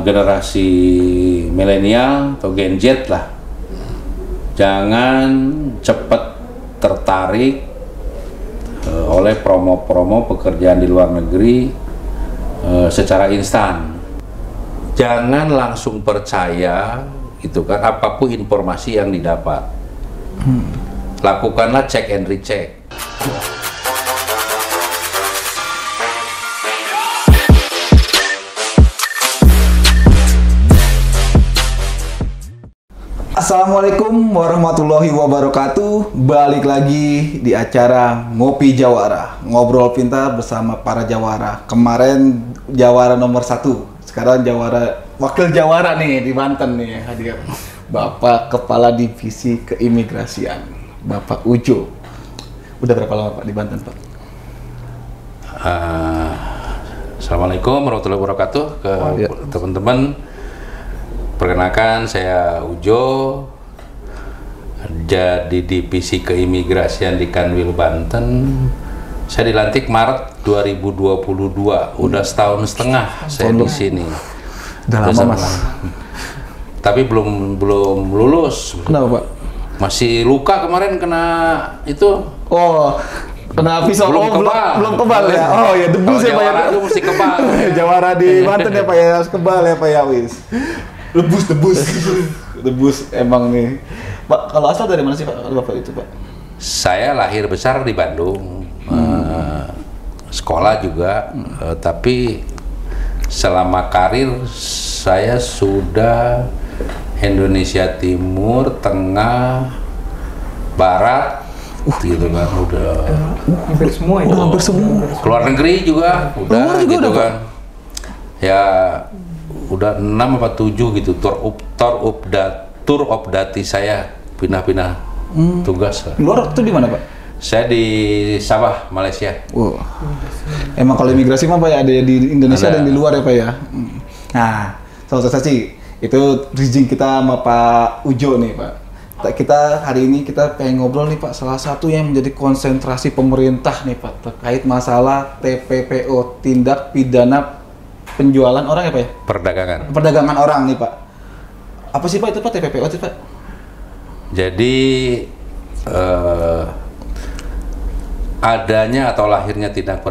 generasi milenial atau Gen Z lah, jangan cepat tertarik oleh promo-promo pekerjaan di luar negeri secara instan. Jangan langsung percaya gitu kan apapun informasi yang didapat. Lakukanlah check and recheck. Assalamualaikum warahmatullahi wabarakatuh. Balik lagi di acara Ngopi Jawara, ngobrol pintar bersama para jawara. Kemarin jawara nomor 1, sekarang jawara wakil jawara nih di Banten nih hadir Bapak Kepala Divisi Keimigrasian, Bapak Ujo. Udah berapa lama Pak di Banten Pak? Assalamualaikum warahmatullahi wabarakatuh ke teman-teman. Perkenalkan, saya Ujo, jadi divisi keimigrasian di Kanwil Banten. Saya dilantik Maret 2022, udah setahun setengah saya di sini. Udah lama Mas. Tapi belum lulus. Kenapa Pak? Masih luka kemarin kena itu. Oh, kena pisau. Belum kebal ya. Oh ya, debus ya Pak ya. Itu mesti kebal. Jawara di Banten ya Pak ya, harus kebal ya Pak ya wis. Debus emang nih Pak. Kalau asal dari mana sih Pak Bapak itu Pak? Saya lahir besar di Bandung, sekolah juga, tapi selama karir saya sudah Indonesia Timur, Tengah, Barat, gitu kan, udah hampir semua ya. Hampir semua. Keluar negeri juga udah gitu kan. Ya udah 6 apa 7 gitu tour opdati saya pindah-pindah tugas. Luar itu di mana Pak? Saya di Sabah, Malaysia. Emang kalau imigrasi mah Pak ya ada di Indonesia dan di luar ya Pak ya. Nah, saudara sih itu bridging kita sama Pak Ujo nih Pak. Kita hari ini kita pengen ngobrol nih Pak, salah satu yang menjadi konsentrasi pemerintah nih Pak terkait masalah TPPO, tindak pidana penjualan orang ya Pak ya? Perdagangan orang nih Pak. Apa sih Pak itu Pak TPPO itu Pak? Jadi adanya atau lahirnya tindak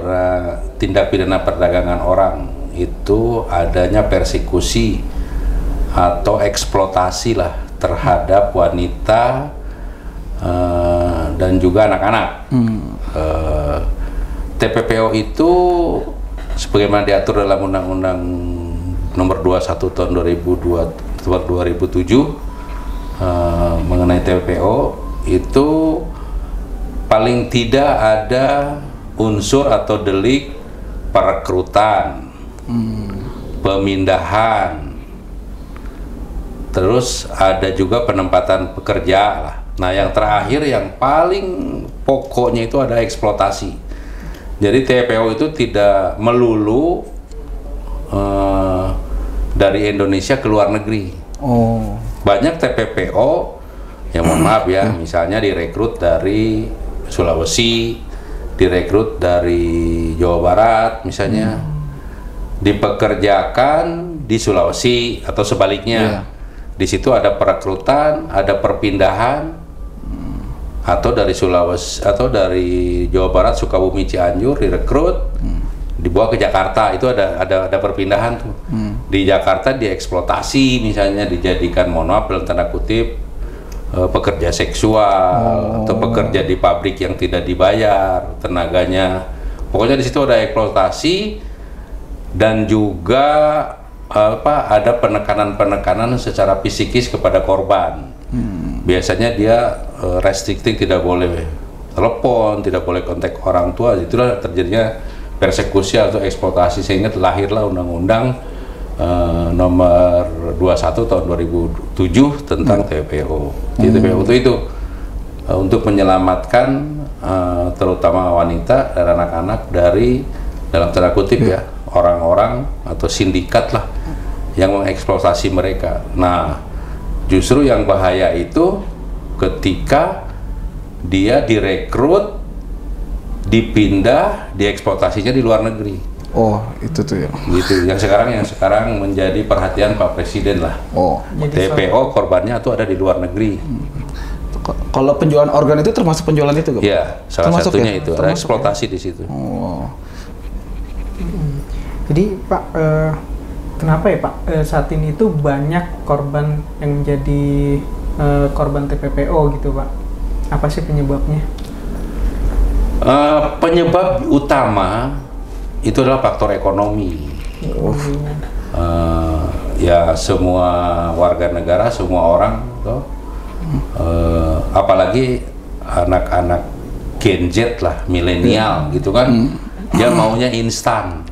pidana perdagangan orang itu adanya persekusi atau eksploitasi lah terhadap wanita dan juga anak-anak. TPPO itu sebagaimana diatur dalam Undang-Undang Nomor 21 Tahun 2007 mengenai TPPO, itu paling tidak ada unsur atau delik perekrutan, pemindahan, terus ada juga penempatan pekerja lah. Nah, yang terakhir yang paling pokoknya itu ada eksploitasi. Jadi TPPO itu tidak melulu dari Indonesia ke luar negeri. Banyak TPPO yang mohon maaf ya, misalnya direkrut dari Sulawesi, direkrut dari Jawa Barat misalnya, dipekerjakan di Sulawesi atau sebaliknya. Di situ ada perekrutan, ada perpindahan. Atau dari Sulawesi atau dari Jawa Barat, Sukabumi, Cianjur direkrut, dibawa ke Jakarta, itu ada perpindahan tuh. Di Jakarta dieksploitasi misalnya, dijadikan mohon maaf dalam tanda kutip pekerja seksual atau pekerja di pabrik yang tidak dibayar tenaganya. Pokoknya di situ ada eksploitasi dan juga ada penekanan secara psikis kepada korban. Biasanya dia restricting, tidak boleh telepon, tidak boleh kontak orang tua. Itulah terjadinya persekusi atau eksploitasi, sehingga lahirlah Undang-Undang Nomor 21 Tahun 2007 tentang TPPO. Jadi TPPO itu untuk menyelamatkan terutama wanita dan anak-anak dari, dalam tanda kutip ya, orang-orang atau sindikat lah yang mengeksploitasi mereka. Nah, justru yang bahaya itu ketika dia direkrut, dipindah, dieksploitasinya di luar negeri. Oh, itu tuh ya. Gitu. Yang sekarang menjadi perhatian Pak Presiden lah. Oh, TPO korbannya tuh ada di luar negeri. Kalau penjualan organ itu termasuk penjualan itu, Pak? Iya, salah Termasuk satunya ya? itu. Ada eksploitasi di situ. Oh. Jadi Pak, kenapa ya Pak saat ini itu banyak korban yang menjadi korban TPPO gitu Pak? Apa sih penyebabnya? Penyebab utama itu adalah faktor ekonomi. Ya semua warga negara, semua orang, apalagi anak-anak Gen Z lah, milenial gitu kan, dia maunya instan,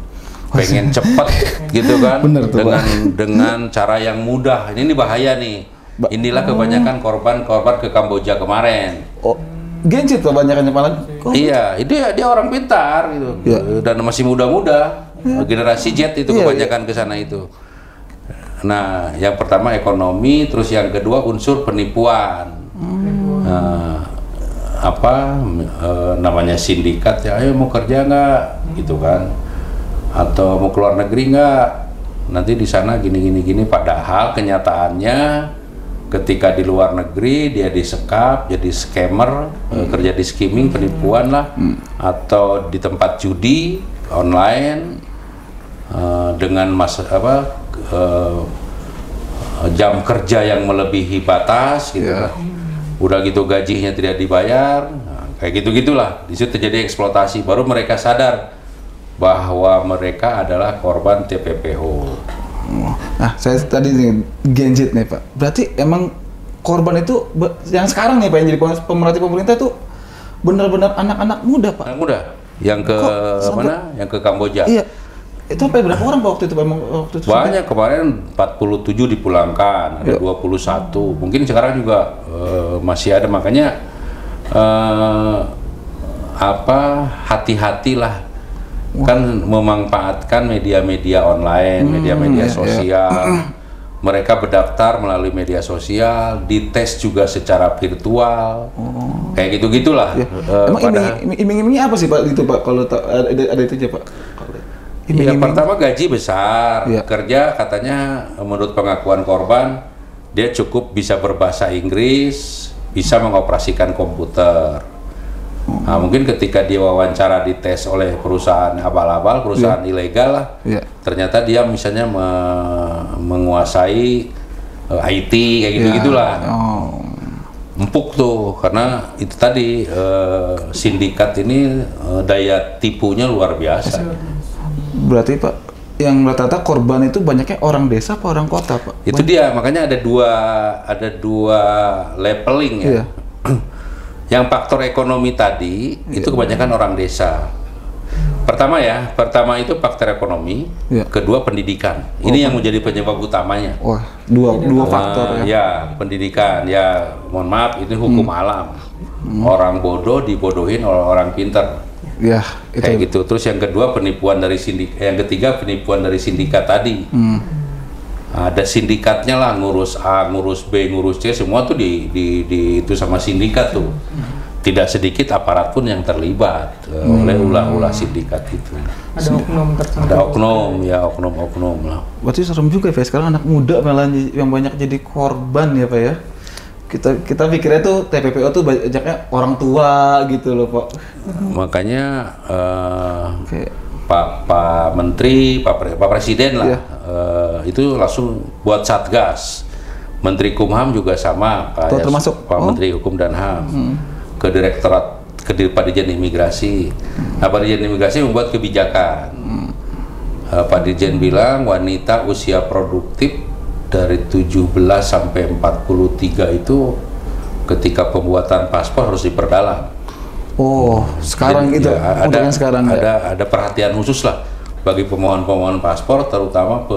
pengen cepet gitu kan. Bener tuh, dengan cara yang mudah. Ini bahaya nih. Inilah kebanyakan korban ke Kamboja kemarin. Oh, Gen Z tuh banyak malah. Iya, dia orang pintar gitu, dan masih muda-muda. Generasi Z itu kebanyakan ke sana itu. Nah, yang pertama ekonomi, terus yang kedua unsur penipuan. Namanya sindikat ya, ayo mau kerja nggak, gitu kan? Atau mau keluar negeri nggak? Nanti di sana gini. Padahal kenyataannya ketika di luar negeri dia disekap jadi scammer, kerja di skimming, penipuan lah, atau di tempat judi online dengan jam kerja yang melebihi batas gitu kan. Udah gitu gajinya tidak dibayar, kayak gitu-gitulah. Di situ terjadi eksploitasi, baru mereka sadar bahwa mereka adalah korban TPPO. Nah, saya tadi nih Gen Z nih Pak. Berarti emang korban itu yang sekarang nih Pak yang jadi pemerhati pemerintah itu benar-benar anak-anak muda Pak. Anak muda. Yang ke mana? Yang ke Kamboja. Iya. Itu sampai berapa orang Pak waktu itu Pak? Waktu itu banyak, kemarin 47 dipulangkan, ada 21. Mungkin sekarang juga masih ada, makanya hati-hatilah. Kan memanfaatkan media-media online, media-media sosial. Mereka berdaftar melalui media sosial, dites juga secara virtual, kayak gitu-gitulah. Emang iming-imingnya apa sih Pak itu Pak? Kalau ada itu aja Pak? Ya pertama gaji besar, kerja katanya menurut pengakuan korban dia cukup bisa berbahasa Inggris, bisa mengoperasikan komputer. Nah, mungkin ketika dia wawancara dites oleh perusahaan abal-abal, perusahaan ilegal lah, ternyata dia misalnya menguasai IT kayak gitu-gitulah. Empuk tuh, karena itu tadi sindikat ini daya tipunya luar biasa. Berarti Pak, yang rata-rata korban itu banyaknya orang desa apa orang kota Pak? Itu dia, makanya ada dua leveling ya. Yang faktor ekonomi tadi itu kebanyakan orang desa. Pertama itu faktor ekonomi, kedua pendidikan. Ini yang menjadi penyebab utamanya. Wah, dua faktor ya. Pendidikan, ya mohon maaf itu hukum alam. Orang bodoh dibodohin oleh orang pintar. Ya, itu. Kayak gitu. Terus yang kedua penipuan dari yang ketiga penipuan dari sindikat tadi. Ada sindikatnya lah, ngurus A, ngurus B, ngurus C, semua tuh itu sama sindikat tuh. Tidak sedikit aparat pun yang terlibat oleh ulah-ulah sindikat itu. Ada oknum tertentu. Ada oknum lah. Berarti serem juga ya, sekarang anak muda malah yang banyak jadi korban ya Pak ya. Kita pikirnya tuh TPPO tuh banyaknya orang tua gitu loh Pak. Makanya Pak Menteri, Pak Presiden lah, itu langsung buat satgas. Menteri Kumham juga sama, termasuk Pak Menteri Hukum dan HAM, ke Pak Dirjen Imigrasi. Nah, Pak Dirjen Imigrasi membuat kebijakan. Pak Dirjen bilang wanita usia produktif dari 17 sampai 43 itu ketika pembuatan paspor harus diperdalam. Oh, sekarang itu ada perhatian khusus lah bagi pemohon-pemohon paspor, terutama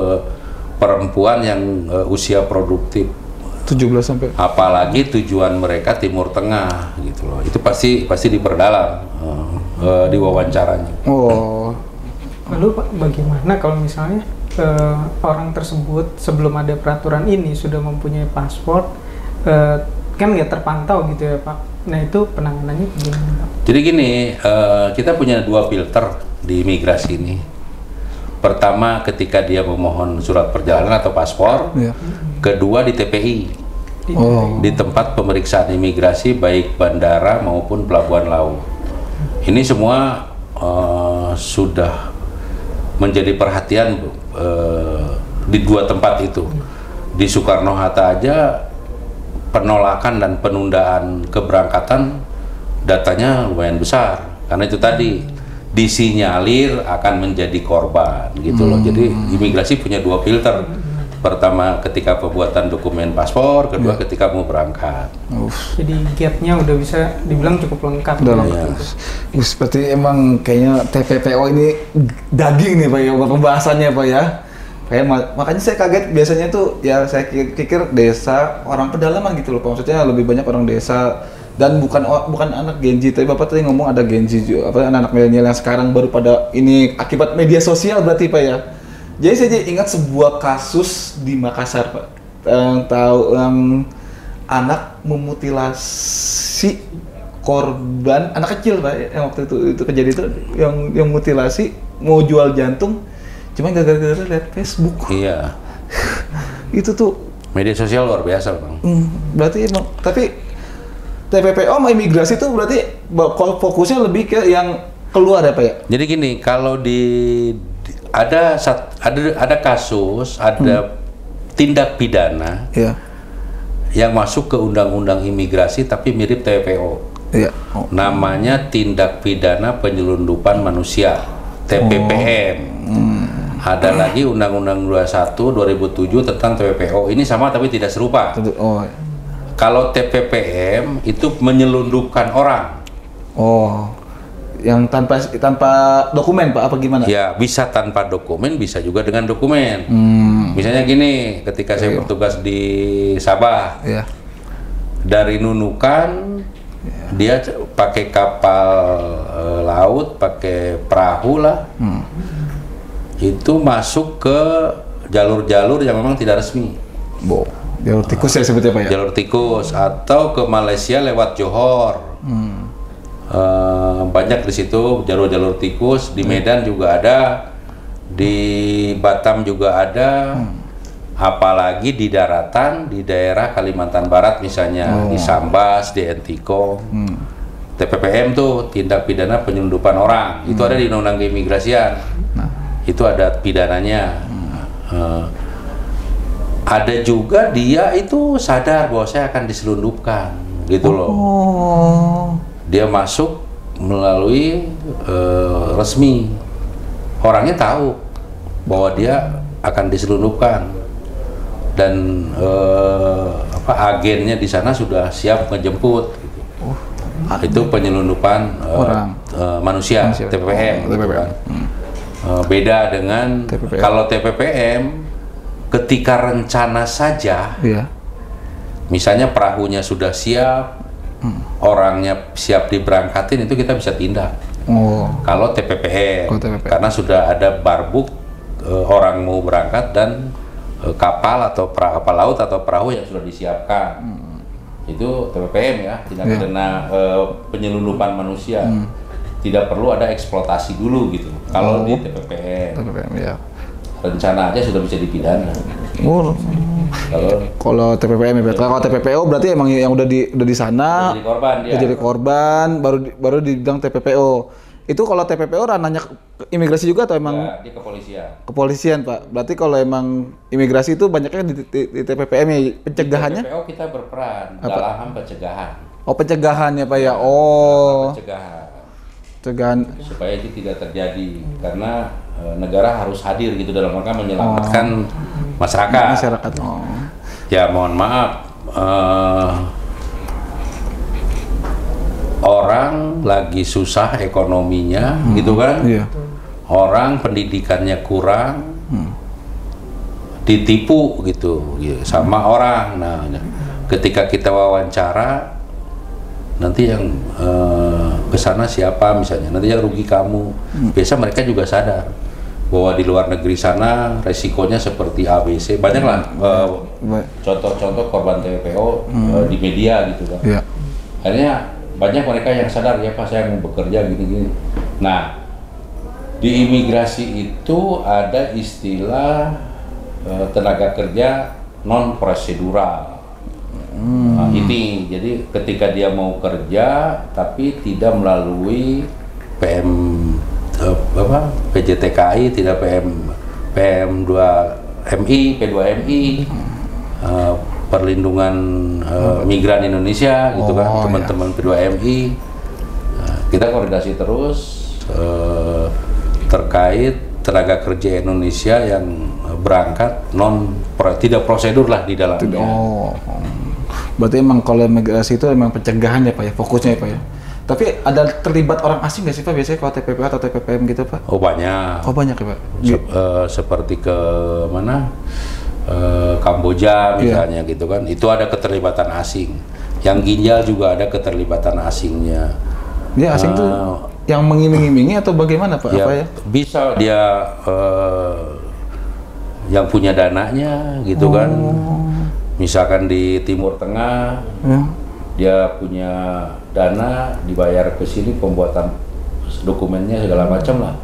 perempuan yang usia produktif 17 sampai. Apalagi tujuan mereka Timur Tengah gitu loh. Itu pasti diperdalam diwawancaranya. Oh. Lalu Pak, bagaimana kalau misalnya orang tersebut sebelum ada peraturan ini sudah mempunyai paspor, kan nggak terpantau gitu ya Pak? Nah itu penanganannya gimana Pak? Jadi gini, kita punya dua filter di imigrasi ini. Pertama ketika dia memohon surat perjalanan atau paspor, kedua di TPI, di tempat pemeriksaan imigrasi baik bandara maupun pelabuhan laut. Ini semua sudah menjadi perhatian di 2 tempat itu. Di Soekarno-Hatta aja penolakan dan penundaan keberangkatan datanya lumayan besar, karena itu tadi disinyalir akan menjadi korban gitu loh. Jadi imigrasi punya 2 filter. Pertama ketika pembuatan dokumen paspor, kedua ketika mau berangkat. Jadi gapnya udah bisa dibilang cukup lengkap. Seperti emang kayaknya TPPO ini daging nih Pak ya, pembahasannya Pak ya. Makanya saya kaget, biasanya tuh ya saya pikir desa orang pedalaman gitu loh Pak. Maksudnya lebih banyak orang desa dan bukan anak Gen Z. Tapi Bapak tadi ngomong ada Gen Z juga, anak-anak milenial yang sekarang baru pada ini akibat media sosial berarti Pak ya. Jadi saya ingat sebuah kasus di Makassar Pak, yang anak memutilasi korban, anak kecil Pak, yang waktu itu kejadian itu yang mutilasi mau jual jantung, cuma gara-gara lihat Facebook. Iya. Itu tuh media sosial luar biasa Bang. Berarti emang, tapi TPPO sama imigrasi itu berarti fokusnya lebih ke yang keluar ya Pak ya? Jadi gini, kalau ada kasus, ada tindak pidana yang masuk ke undang-undang imigrasi tapi mirip TPPO. Namanya tindak pidana penyelundupan manusia, TPPM. Ada lagi Undang-Undang 21 2007 tentang TPPO. Ini sama tapi tidak serupa. Kalau TPPM itu menyelundupkan orang. Yang tanpa dokumen Pak, apa gimana? Ya, bisa tanpa dokumen, bisa juga dengan dokumen. Misalnya gini, ketika saya bertugas di Sabah, dari Nunukan, dia pakai kapal laut, pakai perahu lah, itu masuk ke jalur-jalur yang memang tidak resmi. Jalur tikus ya sebetulnya Pak ya? Jalur tikus, atau ke Malaysia lewat Johor. Banyak di situ jalur-jalur tikus. Di Medan juga ada, di Batam juga ada, apalagi di daratan di daerah Kalimantan Barat misalnya, di Sambas, di Entikong. TPPM tuh tindak pidana penyelundupan orang, itu ada di Undang-Undang Keimigrasian. Itu ada pidananya. Ada juga dia itu sadar bahwa saya akan diselundupkan gitu loh. Dia masuk melalui resmi, orangnya tahu bahwa dia akan diselundupkan dan agennya di sana sudah siap ngejemput gitu. Itu penyelundupan manusia, TPPM gitu kan. Beda dengan kalau TPPM ketika rencana saja, misalnya perahunya sudah siap, orangnya siap diberangkatin, itu kita bisa tindak. Kalau TPPM, karena sudah ada barbuk, orang mau berangkat dan kapal atau kapal laut atau perahu yang sudah disiapkan. Itu TPPM ya, tindak pidana penyelundupan manusia. Tidak perlu ada eksploitasi dulu gitu. Kalau di TPPM, rencana aja sudah bisa dipidana. Kalau TPPM ya, kalau TPPO berarti emang yang udah di sana jadi korban, baru dibilang TPPO. Itu kalau TPPO ranahnya imigrasi juga atau emang? Di kepolisian. Kepolisian Pak. Berarti kalau emang imigrasi itu banyaknya di TPPM ya, pencegahannya? Di TPPO kita berperan dalam pencegahan. Pencegahan ya Pak ya. Pencegahan supaya itu tidak terjadi, karena negara harus hadir gitu dalam rangka menyelamatkan masyarakat. Ya mohon maaf, orang lagi susah ekonominya gitu kan, orang pendidikannya kurang, ditipu gitu sama orang. Nah, ketika kita wawancara, nanti yang kesana siapa misalnya, nanti yang rugi kamu. Biasa mereka juga sadar bahwa di luar negeri sana resikonya seperti ABC, banyak lah contoh-contoh korban TPPO di media gitu kan. Akhirnya banyak mereka yang sadar, ya Pak saya mau bekerja gini-gini. Nah, Di imigrasi itu ada istilah tenaga kerja non prosedural. Nah, ini jadi ketika dia mau kerja tapi tidak melalui PJTKI, tidak PM2MI, P2MI, perlindungan migran Indonesia gitu kan, teman-teman P2MI. Kita koordinasi terus terkait tenaga kerja Indonesia yang berangkat tidak prosedur lah di dalamnya. Berarti emang kalau migrasi itu emang pencegahan ya Pak ya, fokusnya ya Pak ya. Tapi ada terlibat orang asing nggak sih Pak biasanya kalau TPPA atau TPPM gitu Pak? Oh banyak. Oh banyak ya Pak. Seperti ke mana? Kamboja misalnya gitu kan. Itu ada keterlibatan asing. Yang ginjal juga ada keterlibatan asingnya. Dia asing tuh yang mengiming-imingi atau bagaimana Pak? Ya, apa ya? Bisa dia yang punya dananya gitu kan. Misalkan di Timur Tengah, dia punya dana, dibayar ke sini pembuatan dokumennya segala macam lah,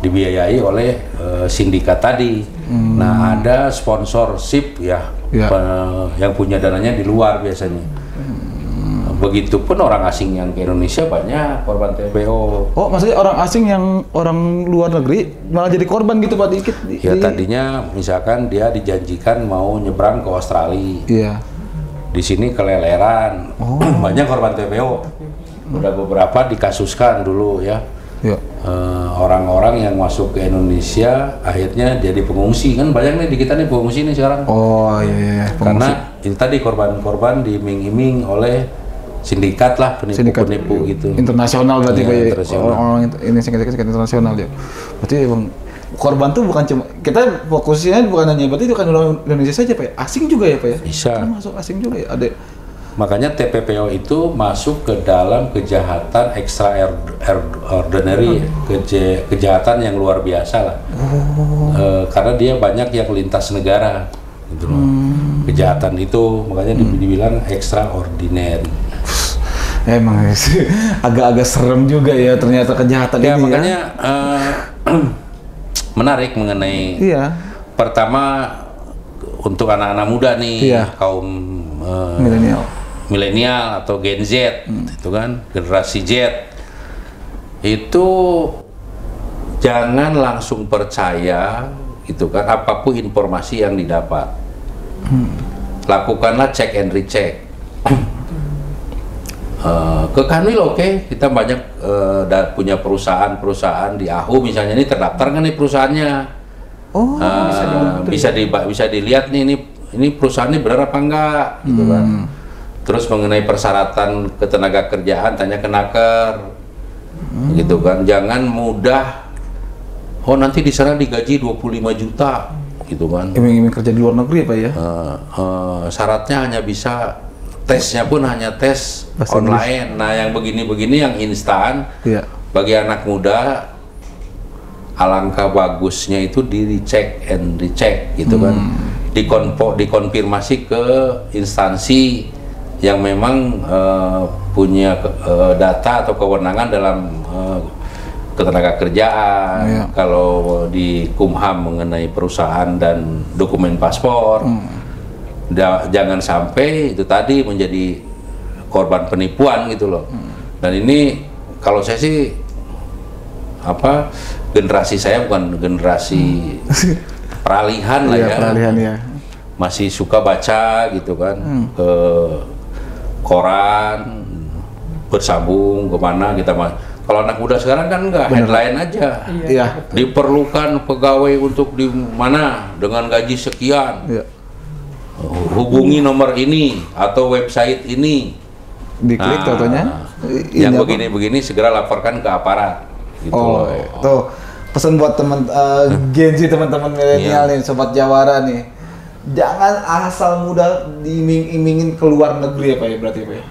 dibiayai oleh sindikat tadi. Nah ada sponsorship ya, yang punya dananya di luar biasanya. Begitupun orang asing yang ke Indonesia banyak korban TPO. Oh, maksudnya orang asing yang orang luar negeri malah jadi korban gitu Pak dikit? Ya tadinya misalkan dia dijanjikan mau nyebrang ke Australia. Iya. Di sini keleleran. Banyak korban TPO. Udah beberapa dikasuskan dulu ya. Orang-orang yang masuk ke Indonesia akhirnya jadi pengungsi, kan banyak nih di kita nih pengungsi nih sekarang. Oh iya. Karena ini tadi korban-korban diiming-iming oleh sindikat lah, penipu-penipu gitu. Internasional berarti Pak ya. Internasional. Orang ini sindikat internasional ya. Berarti emang korban tuh bukan cuma kita fokusnya bukan hanya berarti itu kan orang Indonesia saja Pak ya. Asing juga ya Pak ya. Bisa. Kan masuk asing juga ya. Ada. Makanya TPPO itu masuk ke dalam kejahatan extraordinary, kejahatan yang luar biasa lah. Karena dia banyak yang lintas negara gitu loh. Kejahatan itu makanya dibilang extraordinary. Emang agak-agak serem juga ya ternyata kejahatan ya, ini makanya menarik mengenai pertama untuk anak-anak muda nih, kaum milenial atau Gen Z itu kan, generasi Z itu jangan langsung percaya gitu kan apapun informasi yang didapat. Lakukanlah check and recheck. Ke Kanwil kita banyak punya perusahaan di AHU misalnya, ini terdaftar kan nih perusahaannya. Bisa dilihat nih ini perusahaannya benar apa enggak gitu kan. Terus mengenai persyaratan ketenaga kerjaan tanya ke Naker gitu kan. Jangan mudah nanti di sana digaji 25 juta gitu kan. Iming-iming kerja di luar negeri Pak ya. Syaratnya hanya bisa tesnya pun hanya tes bahasa online. Nah, yang begini-begini yang instan bagi anak muda, alangkah bagusnya itu di recheck and recheck gitu kan, dikonfirmasi ke instansi yang memang punya data atau kewenangan dalam ketenaga kerjaan. Kalau di Kumham mengenai perusahaan dan dokumen paspor. Jangan sampai itu tadi menjadi korban penipuan gitu loh. Dan ini kalau saya sih generasi saya bukan generasi peralihan lah ya. Peralihan ya. Masih suka baca gitu kan, ke koran, bersambung kemana kita. Kalau anak muda sekarang kan enggak, headline aja. Diperlukan pegawai untuk di mana dengan gaji sekian. Hubungi nomor ini atau website ini, diklik contohnya yang begini-begini segera laporkan ke aparat gitu loh. Tuh pesan buat teman Gen Z, teman-teman milenial nih, sobat Jawara nih, jangan asal mudah diiming-imingin ke luar negeri ya Pak ya, berarti Pak ya.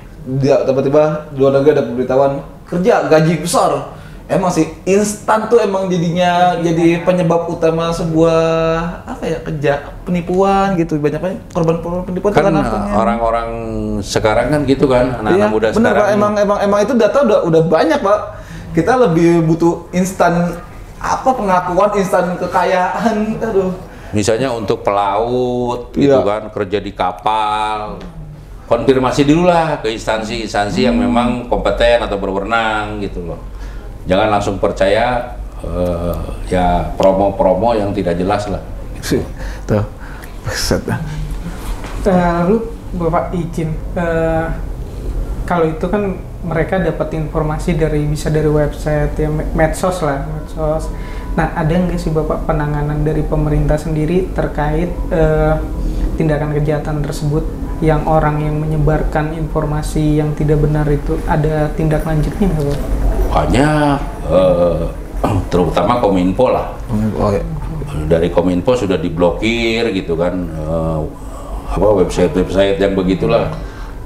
Tiba-tiba luar negeri ada pemberitahuan kerja gaji besar. Emang sih instan tuh emang jadinya jadi penyebab utama sebuah penipuan gitu. Banyak korban penipuan kan orang-orang sekarang kan gitu kan, anak-anak muda bener, sekarang. Pak, emang itu data udah banyak Pak. Kita lebih butuh instan apa pengakuan instan kekayaan, aduh. Misalnya untuk pelaut, gitu kan, kerja di kapal, konfirmasi dulu lah ke instansi-instansi yang memang kompeten atau berwenang gitu loh. Jangan langsung percaya ya promo-promo yang tidak jelas lah. Tuh, buset. Lalu Bapak izin, kalau itu kan mereka dapat informasi bisa dari website ya, medsos. Nah, ada nggak sih Bapak penanganan dari pemerintah sendiri terkait tindakan kejahatan tersebut, yang orang yang menyebarkan informasi yang tidak benar itu ada tindak lanjutnya nggak Bapak? Banyak, terutama Kominfo lah. Oh, ya. Dari Kominfo sudah diblokir gitu kan, website yang begitulah,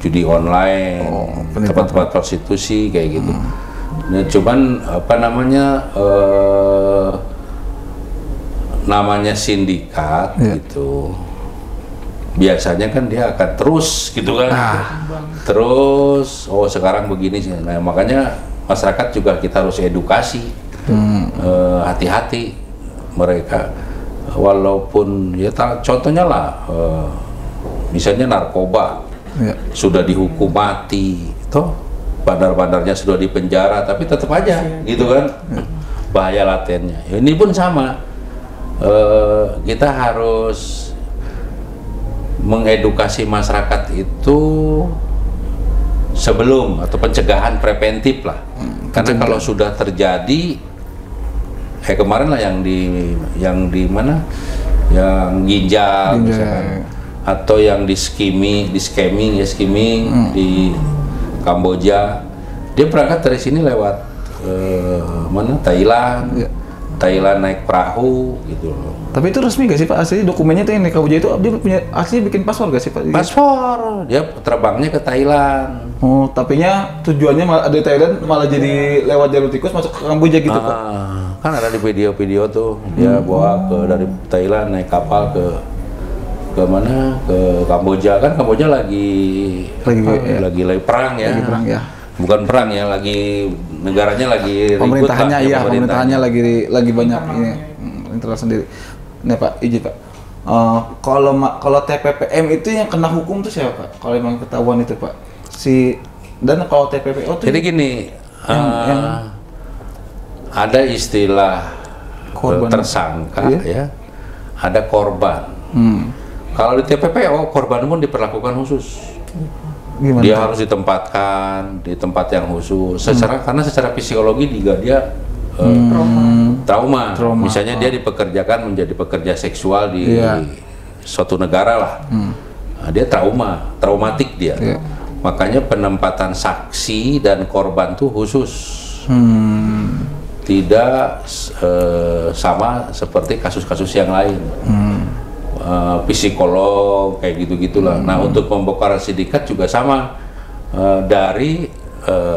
judi online, tempat-tempat prostitusi kayak gitu. Nah, cuman apa namanya sindikat gitu, biasanya kan dia akan terus gitu kan, terus sekarang begini sih. Nah, makanya masyarakat juga kita harus edukasi, hati-hati mereka, walaupun ya contohnya lah, misalnya narkoba sudah dihukum mati, toh bandar-bandarnya sudah dipenjara, tapi tetap aja gitu kan, bahaya latennya. Ini pun sama, kita harus mengedukasi masyarakat itu sebelum, atau pencegahan preventif lah. Karena kalau sudah terjadi, kemarin lah yang di mana, yang ginjal misalkan, atau yang di skimming di Kamboja, dia berangkat dari sini lewat Thailand. Thailand naik perahu gitu loh. Tapi itu resmi gak sih Pak? Asli dokumennya tuh yang naik Kamboja itu dia punya asli bikin paspor gak sih Pak? Paspor, dia terbangnya ke Thailand. Oh, tapinya tujuannya malah di Thailand, malah jadi lewat jalur tikus masuk ke Kamboja gitu Pak? Kan ada di video-video tuh, dia bawa dari Thailand naik kapal ke mana, ke Kamboja. Kan Kamboja lagi perang ya. Lagi perang ya. Bukan perang ya, lagi negaranya lagi ribut. Pemerintahannya lagi banyak ini internal sendiri. Nih Pak, izin Pak. Kalau TPPM itu yang kena hukum tuh siapa Pak? Kalau memang ketahuan itu Pak. Dan kalau TPPO tuh. Jadi gini, ada istilah tersangka ya, ada korban. Kalau di TPPO, korban pun diperlakukan khusus. Gimana dia harus ditempatkan di tempat yang khusus, karena secara psikologi juga dia trauma. Misalnya dia dipekerjakan menjadi pekerja seksual di suatu negara lah, nah, dia traumatik dia. Makanya penempatan saksi dan korban tuh khusus, tidak sama seperti kasus-kasus yang lain. Psikolog kayak gitu-gitulah. Nah, untuk pembongkaran sindikat juga sama, dari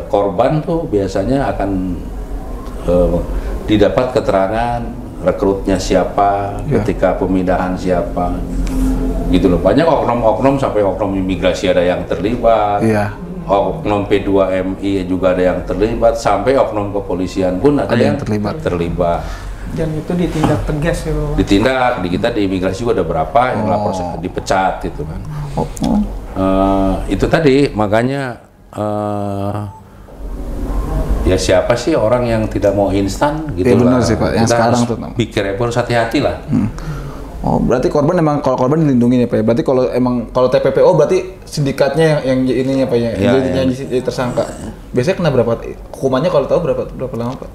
korban tuh biasanya akan didapat keterangan rekrutnya siapa, ketika pemindahan siapa, gitu loh. Banyak oknum-oknum, sampai oknum imigrasi ada yang terlibat, oknum P2MI juga ada yang terlibat, sampai oknum kepolisian pun ada yang terlibat. Dan itu ditindak tegas ya Bapak? Ditindak, di kita di imigrasi juga ada berapa yang lapor dipecat gitu kan. Itu tadi, makanya ya siapa sih orang yang tidak mau instan gitu lah. Benar sih Pak, yang kita sekarang tuh. Pikirnya harus hati-hati lah. Oh, berarti korban emang, kalau korban dilindungi ya Pak ya? Berarti kalau TPPO berarti sindikatnya yang ininya Pak ya? Yang jadi tersangka. Biasanya kena berapa? Hukumannya kalau tahu berapa lama Pak?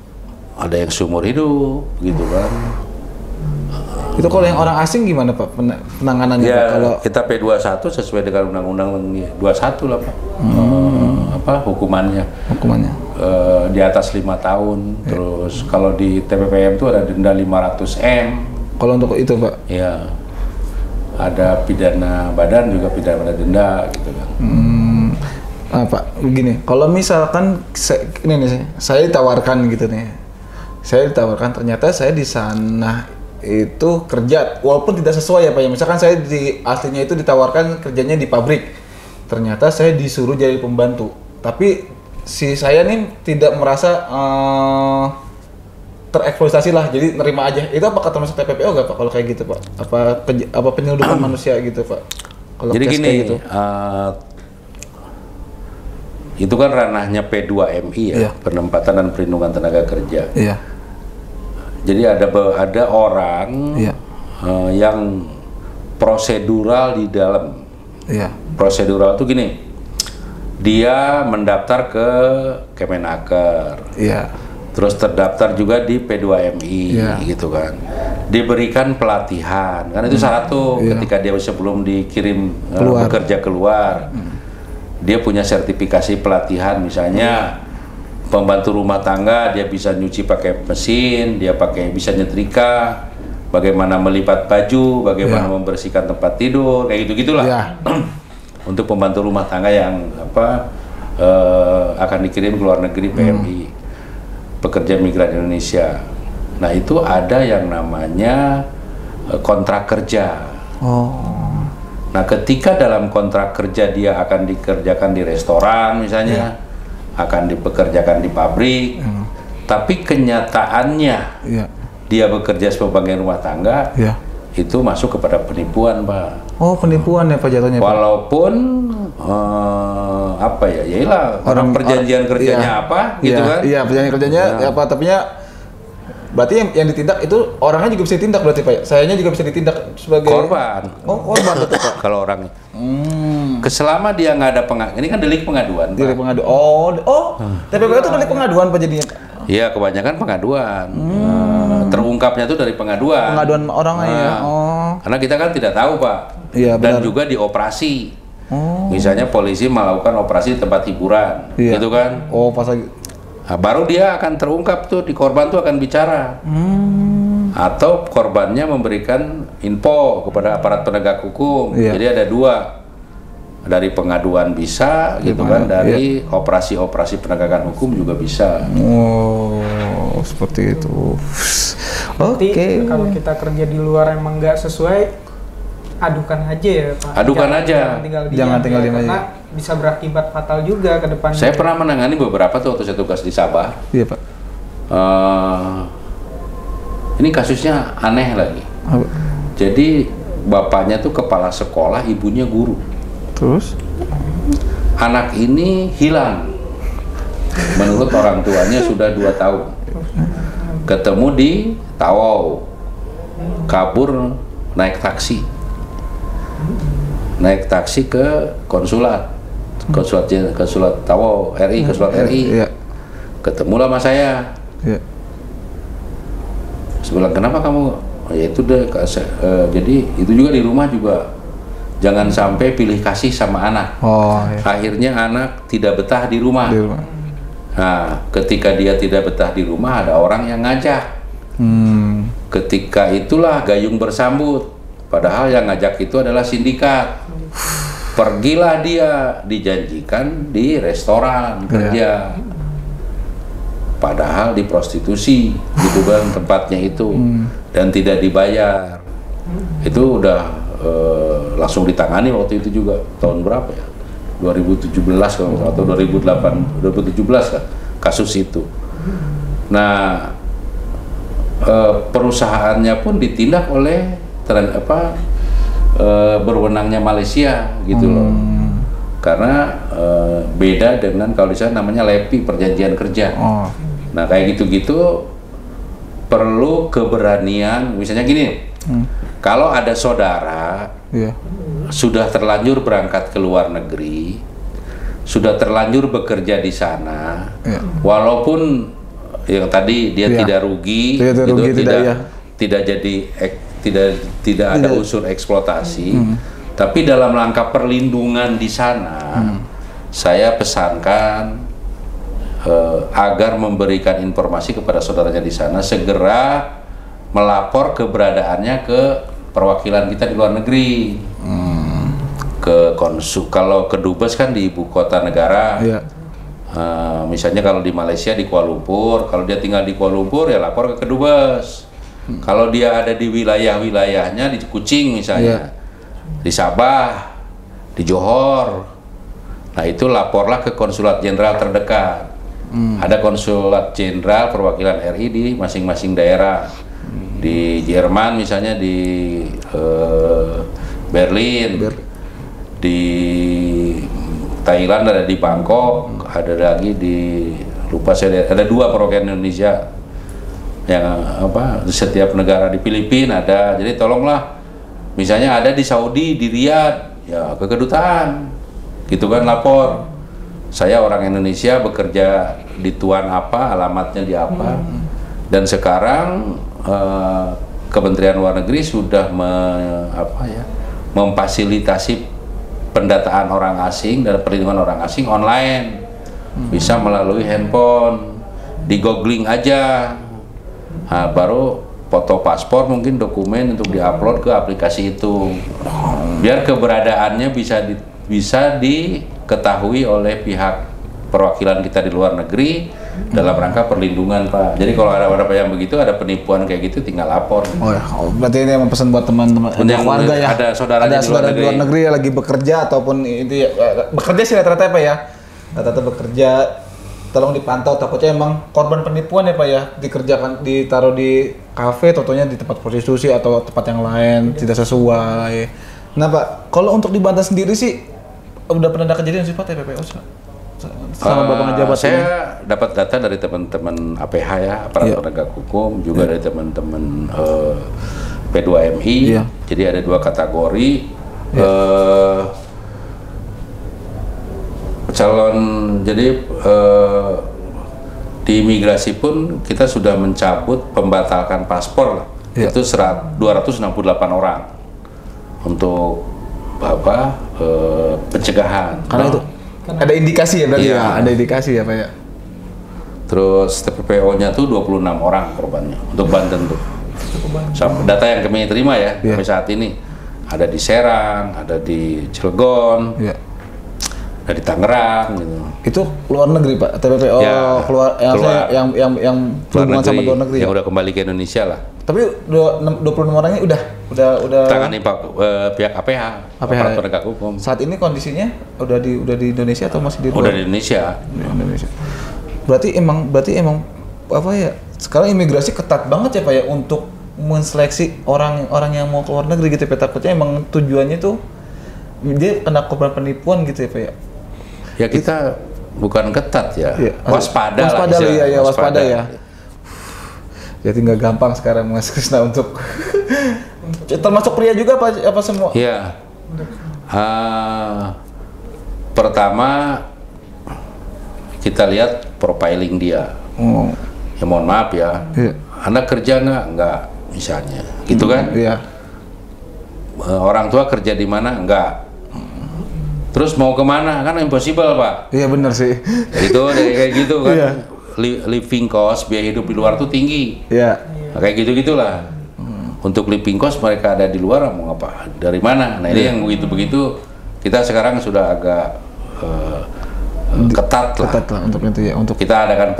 Ada yang seumur hidup gitu kan. Itu kalau yang orang asing gimana Pak penanganannya ya, Pak? Kalau kita P21 sesuai dengan Undang-Undang 21 lah Pak. Hukumannya di atas 5 tahun. Terus kalau di TPPM itu ada denda 500M. Kalau untuk itu Pak? Ya, ada pidana badan juga pidana denda gitu kan. Pak, begini, kalau misalkan saya ditawarkan gitu nih. Saya ditawarkan, ternyata saya di sana itu kerja walaupun tidak sesuai ya Pak ya. Misalkan saya aslinya itu ditawarkan kerjanya di pabrik, ternyata saya disuruh jadi pembantu, tapi si saya nih tidak merasa tereksploitasi lah, jadi nerima aja. Itu apakah termasuk TPPO nggak Pak kalau kayak gitu Pak? Apa penyelundupan manusia gitu Pak? Kalau jadi gini, gitu. itu kan ranahnya P2MI ya, Iya. penempatan dan perlindungan tenaga kerja. Iya. Jadi ada orang Iya. yang prosedural di dalam. Iya. Prosedural itu gini, dia mendaftar ke Kemenaker, Iya. terus terdaftar juga di P2MI, Iya. gitu kan. Diberikan pelatihan, kan itu satu Iya. ketika dia sebelum dikirim Keluar. bekerja keluar, dia punya sertifikasi pelatihan, misalnya pembantu rumah tangga dia bisa nyuci pakai mesin, dia bisa nyetrika, bagaimana melipat baju, bagaimana Iya. membersihkan tempat tidur, kayak gitu-gitulah. Iya. Untuk pembantu rumah tangga yang akan dikirim ke luar negeri PMI, pekerja migran Indonesia. Nah itu ada yang namanya kontrak kerja. Oh. Nah ketika dalam kontrak kerja dia akan dikerjakan di restoran misalnya, akan dipekerjakan di pabrik, tapi kenyataannya Iya. dia bekerja sebagai rumah tangga, Iya. itu masuk kepada penipuan, Pak. Oh, penipuan ya Pak jatuhnya Pak? Walaupun apa ya, yalah orang perjanjian kerjanya iya. apa, gitu Iya, kan? Iya, perjanjian kerjanya apa, tapi berarti yang ditindak itu orangnya juga bisa ditindak berarti Pak ya? Sayanya juga bisa ditindak sebagai Korban. Oh, korban tetap Pak. Kalau orang keselama dia nggak ada ini kan delik pengaduan, Pak. Delik pengaduan. TPPO itu delik pengaduan Pak jadinya. Iya, kebanyakan pengaduan. Terungkapnya tuh dari pengaduan. Pengaduan orangnya ya. Karena kita kan tidak tahu, Pak. Iya, Dan benar. juga di operasi. Misalnya polisi melakukan operasi di tempat hiburan, Iya. gitu kan? Oh, pas lagi. Nah, baru dia akan terungkap tuh, di korban tuh akan bicara. Atau korbannya memberikan info kepada aparat penegak hukum. Iya. Jadi ada dua. Dari pengaduan bisa, gitu kan? Dari operasi-operasi penegakan hukum juga bisa. Oh, seperti itu. Berarti Oke. kalau kita kerja di luar emang nggak sesuai, adukan aja ya Pak. Adukan aja. Jangan tinggal diam karena aja. bisa berakibat fatal juga ke depannya. Saya pernah menangani beberapa tuh waktu saya tugas di Sabah. Iya Pak. Ini kasusnya aneh lagi. Apa? Jadi bapaknya tuh kepala sekolah, ibunya guru. Terus? Anak ini hilang. Menurut orang tuanya sudah 2 tahun. Ketemu di Tawau. Kabur naik taksi. Naik taksi ke konsulat. Konsulat Tawau RI, konsulat RI. Iya. Ketemulah sama saya. Iya. Sebelah kenapa kamu? Oh, ya itu deh, jadi itu juga di rumah juga jangan sampai pilih kasih sama anak. Oh, iya. Akhirnya anak tidak betah di rumah. Di rumah. Nah, ketika dia tidak betah di rumah, ada orang yang ngajak. Ketika itulah gayung bersambut. Padahal yang ngajak itu adalah sindikat. Pergilah dia, dijanjikan di restoran kerja. Padahal di prostitusi, gitu kan tempatnya itu, dan tidak dibayar. Itu udah langsung ditangani waktu itu juga, tahun berapa ya? 2017 kalau nggak salah, atau 2017 kan kasus itu. Nah, perusahaannya pun ditindak oleh berwenangnya Malaysia gitu loh. Karena beda dengan kalau di sana namanya LEPI, perjanjian kerja. Nah kayak gitu-gitu perlu keberanian. Misalnya gini, kalau ada saudara sudah terlanjur berangkat ke luar negeri, sudah terlanjur bekerja di sana, walaupun yang tadi dia tidak rugi, tidak jadi tidak ada unsur eksploitasi, tapi dalam langkah perlindungan di sana, saya pesankan agar memberikan informasi kepada saudaranya di sana, segera melapor keberadaannya ke perwakilan kita di luar negeri, ke kalau ke Dubes kan di ibu kota negara. Misalnya kalau di Malaysia di Kuala Lumpur, kalau dia tinggal di Kuala Lumpur ya lapor ke Kedubes. Kalau dia ada di wilayah-wilayahnya di Kuching misalnya, di Sabah, di Johor, nah itu laporlah ke konsulat jenderal terdekat. Ada konsulat jenderal perwakilan RI di masing-masing daerah. Di Jerman misalnya di Berlin, di Thailand ada di Bangkok, ada lagi di lupa saya, ada 2 perwakilan Indonesia yang apa di setiap negara. Di Filipina ada. Jadi tolonglah, misalnya ada di Saudi, di Riyadh, ya ke kedutaan gitu kan, lapor saya orang Indonesia bekerja di tuan apa, alamatnya di apa. Dan sekarang Kementerian Luar Negeri sudah memfasilitasi pendataan orang asing dan perlindungan orang asing online, bisa melalui handphone, di googling aja. Nah, baru foto paspor, mungkin dokumen untuk diupload ke aplikasi itu, biar keberadaannya bisa diketahui oleh pihak perwakilan kita di luar negeri dalam rangka perlindungan, Pak. Jadi kalau ada yang begitu, ada penipuan kayak gitu, tinggal lapor. Oh ya, berarti ini pesan buat teman-teman keluarga ya. Ada saudara di luar negeri yang lagi bekerja ataupun itu ya, bekerja sih rata-rata ya Pak ya. Rata-rata bekerja, tolong dipantau, takutnya emang korban penipuan ya Pak ya, ditaruh di kafe, contohnya di tempat prostitusi atau tempat yang lain tidak sesuai. Nah Pak, kalau untuk di Banten sendiri sih udah pernah ada kejadian sih Pak TPPO sama Bapak ngejabat? Saya dapat data dari teman-teman APH ya, aparatur penegak hukum, juga dari teman-teman P2MI. Jadi ada 2 kategori. Calon, jadi di imigrasi pun kita sudah mencabut, pembatalkan paspor itu 268 orang untuk pencegahan. Karena itu ada indikasi ya berarti ya, ada indikasi ya Pak ya. Terus TPPO-nya tuh 26 orang korbannya untuk Banten tuh. Data yang kami terima ya sampai saat ini, ada di Serang, ada di Cilegon, ada di Tangerang gitu. Itu luar negeri Pak, TPPO keluar yang berhubungan sama luar negeri. Yang udah kembali ke Indonesia lah. Tapi 26 orangnya udah tangani pihak APH, aparat penegak hukum. Saat ini kondisinya udah di Indonesia atau masih di luar? Udah di Indonesia. Berarti emang apa ya? Sekarang imigrasi ketat banget ya Pak ya untuk menseleksi orang yang mau ke luar negeri gitu Pak. Takutnya emang tujuannya tuh dia kena korban penipuan gitu ya Pak ya. Ya kita bukan ketat ya. Waspada ya. Jadi nggak gampang sekarang Mas Krisna untuk termasuk pria juga apa semua? Iya. Pertama kita lihat profiling dia. Ya mohon maaf ya. Anda kerja nggak misalnya, gitu kan? Iya. Orang tua kerja di mana? Enggak. Terus mau kemana? Kan impossible Pak. Iya benar sih. Itu kayak gitu kan. Living cost, biaya hidup di luar tuh tinggi. Nah, kayak gitu-gitulah. Untuk living cost mereka ada di luar, mau apa? Dari mana? Nah ini yang begitu-begitu kita sekarang sudah agak ketat lah untuk itu ya. Untuk kita adakan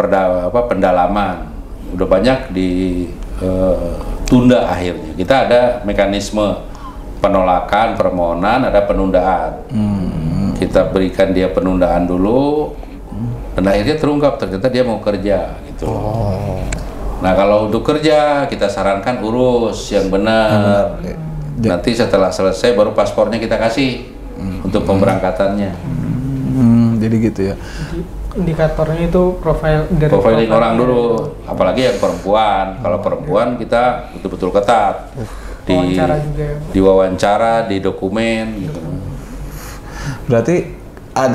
pendalaman. Udah banyak ditunda akhirnya. Kita ada mekanisme penolakan permohonan, ada penundaan. Kita berikan dia penundaan dulu. Dan akhirnya terungkap ternyata dia mau kerja gitu. Nah kalau untuk kerja kita sarankan urus yang benar. Nanti setelah selesai baru paspornya kita kasih untuk pemberangkatannya. Jadi gitu ya. Indikatornya itu profiling orang dulu, apalagi yang perempuan. Kalau perempuan kita betul-betul ketat. Diwawancara, di dokumen gitu. Berarti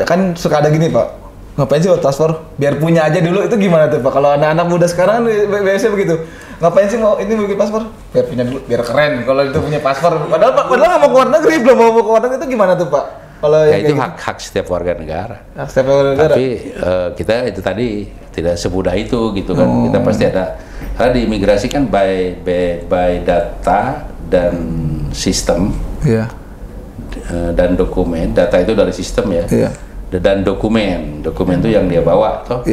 kan suka ada gini Pak, ngapain sih paspor? Biar punya aja dulu, itu gimana tuh Pak? Kalau anak-anak muda sekarang biasanya begitu, ngapain sih mau bikin paspor? Biar punya dulu, biar keren kalau itu punya paspor. Padahal nggak mau ke luar negeri, belum mau ke luar negeri, itu gimana tuh Pak? Kalau ya itu hak setiap warga negara. Hak setiap warga negara. Tapi kita itu tadi tidak semudah itu gitu kan. Kita pasti ada, karena di imigrasi kan by data dan sistem. Dan dokumen. Data itu dari sistem ya. Dan dokumen itu yang dia bawa toh.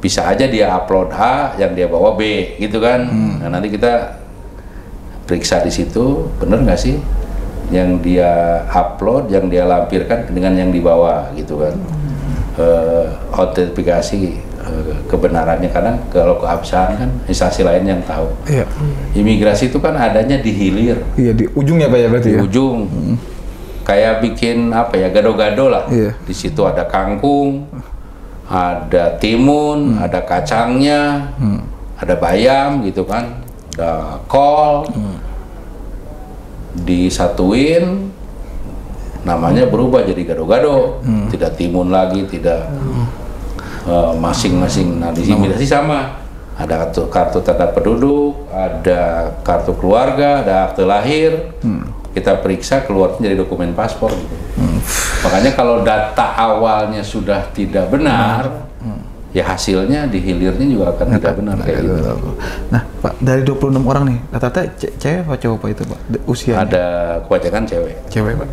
Bisa aja dia upload A, yang dia bawa B gitu kan. Nah nanti kita periksa di situ, bener nggak sih yang dia upload, yang dia lampirkan dengan yang dibawa gitu kan. Autentifikasi kebenarannya. Kadang kalau keabsahan kan instansi lain yang tahu. Iya. Imigrasi itu kan adanya di hilir. Iya, di ujungnya Pak ya berarti Di ya. ujung. Kayak bikin apa ya, gado-gado lah. Iya. Di situ ada kangkung, ada timun, ada kacangnya, ada bayam gitu kan, ada kol, disatuin, namanya berubah jadi gado-gado, tidak timun lagi, tidak masing-masing. Nah di imigrasi sama, ada kartu tanda penduduk, ada kartu keluarga, ada akte lahir. Kita periksa keluarnya jadi dokumen paspor gitu. Makanya kalau data awalnya sudah tidak benar, ya hasilnya di hilirnya juga akan tidak benar kayak gitu. Nah Pak, dari 26 orang nih, rata-rata cewek apa cowok Pak itu Pak? Usianya? Ada kebanyakan cewek. Cewek Pak.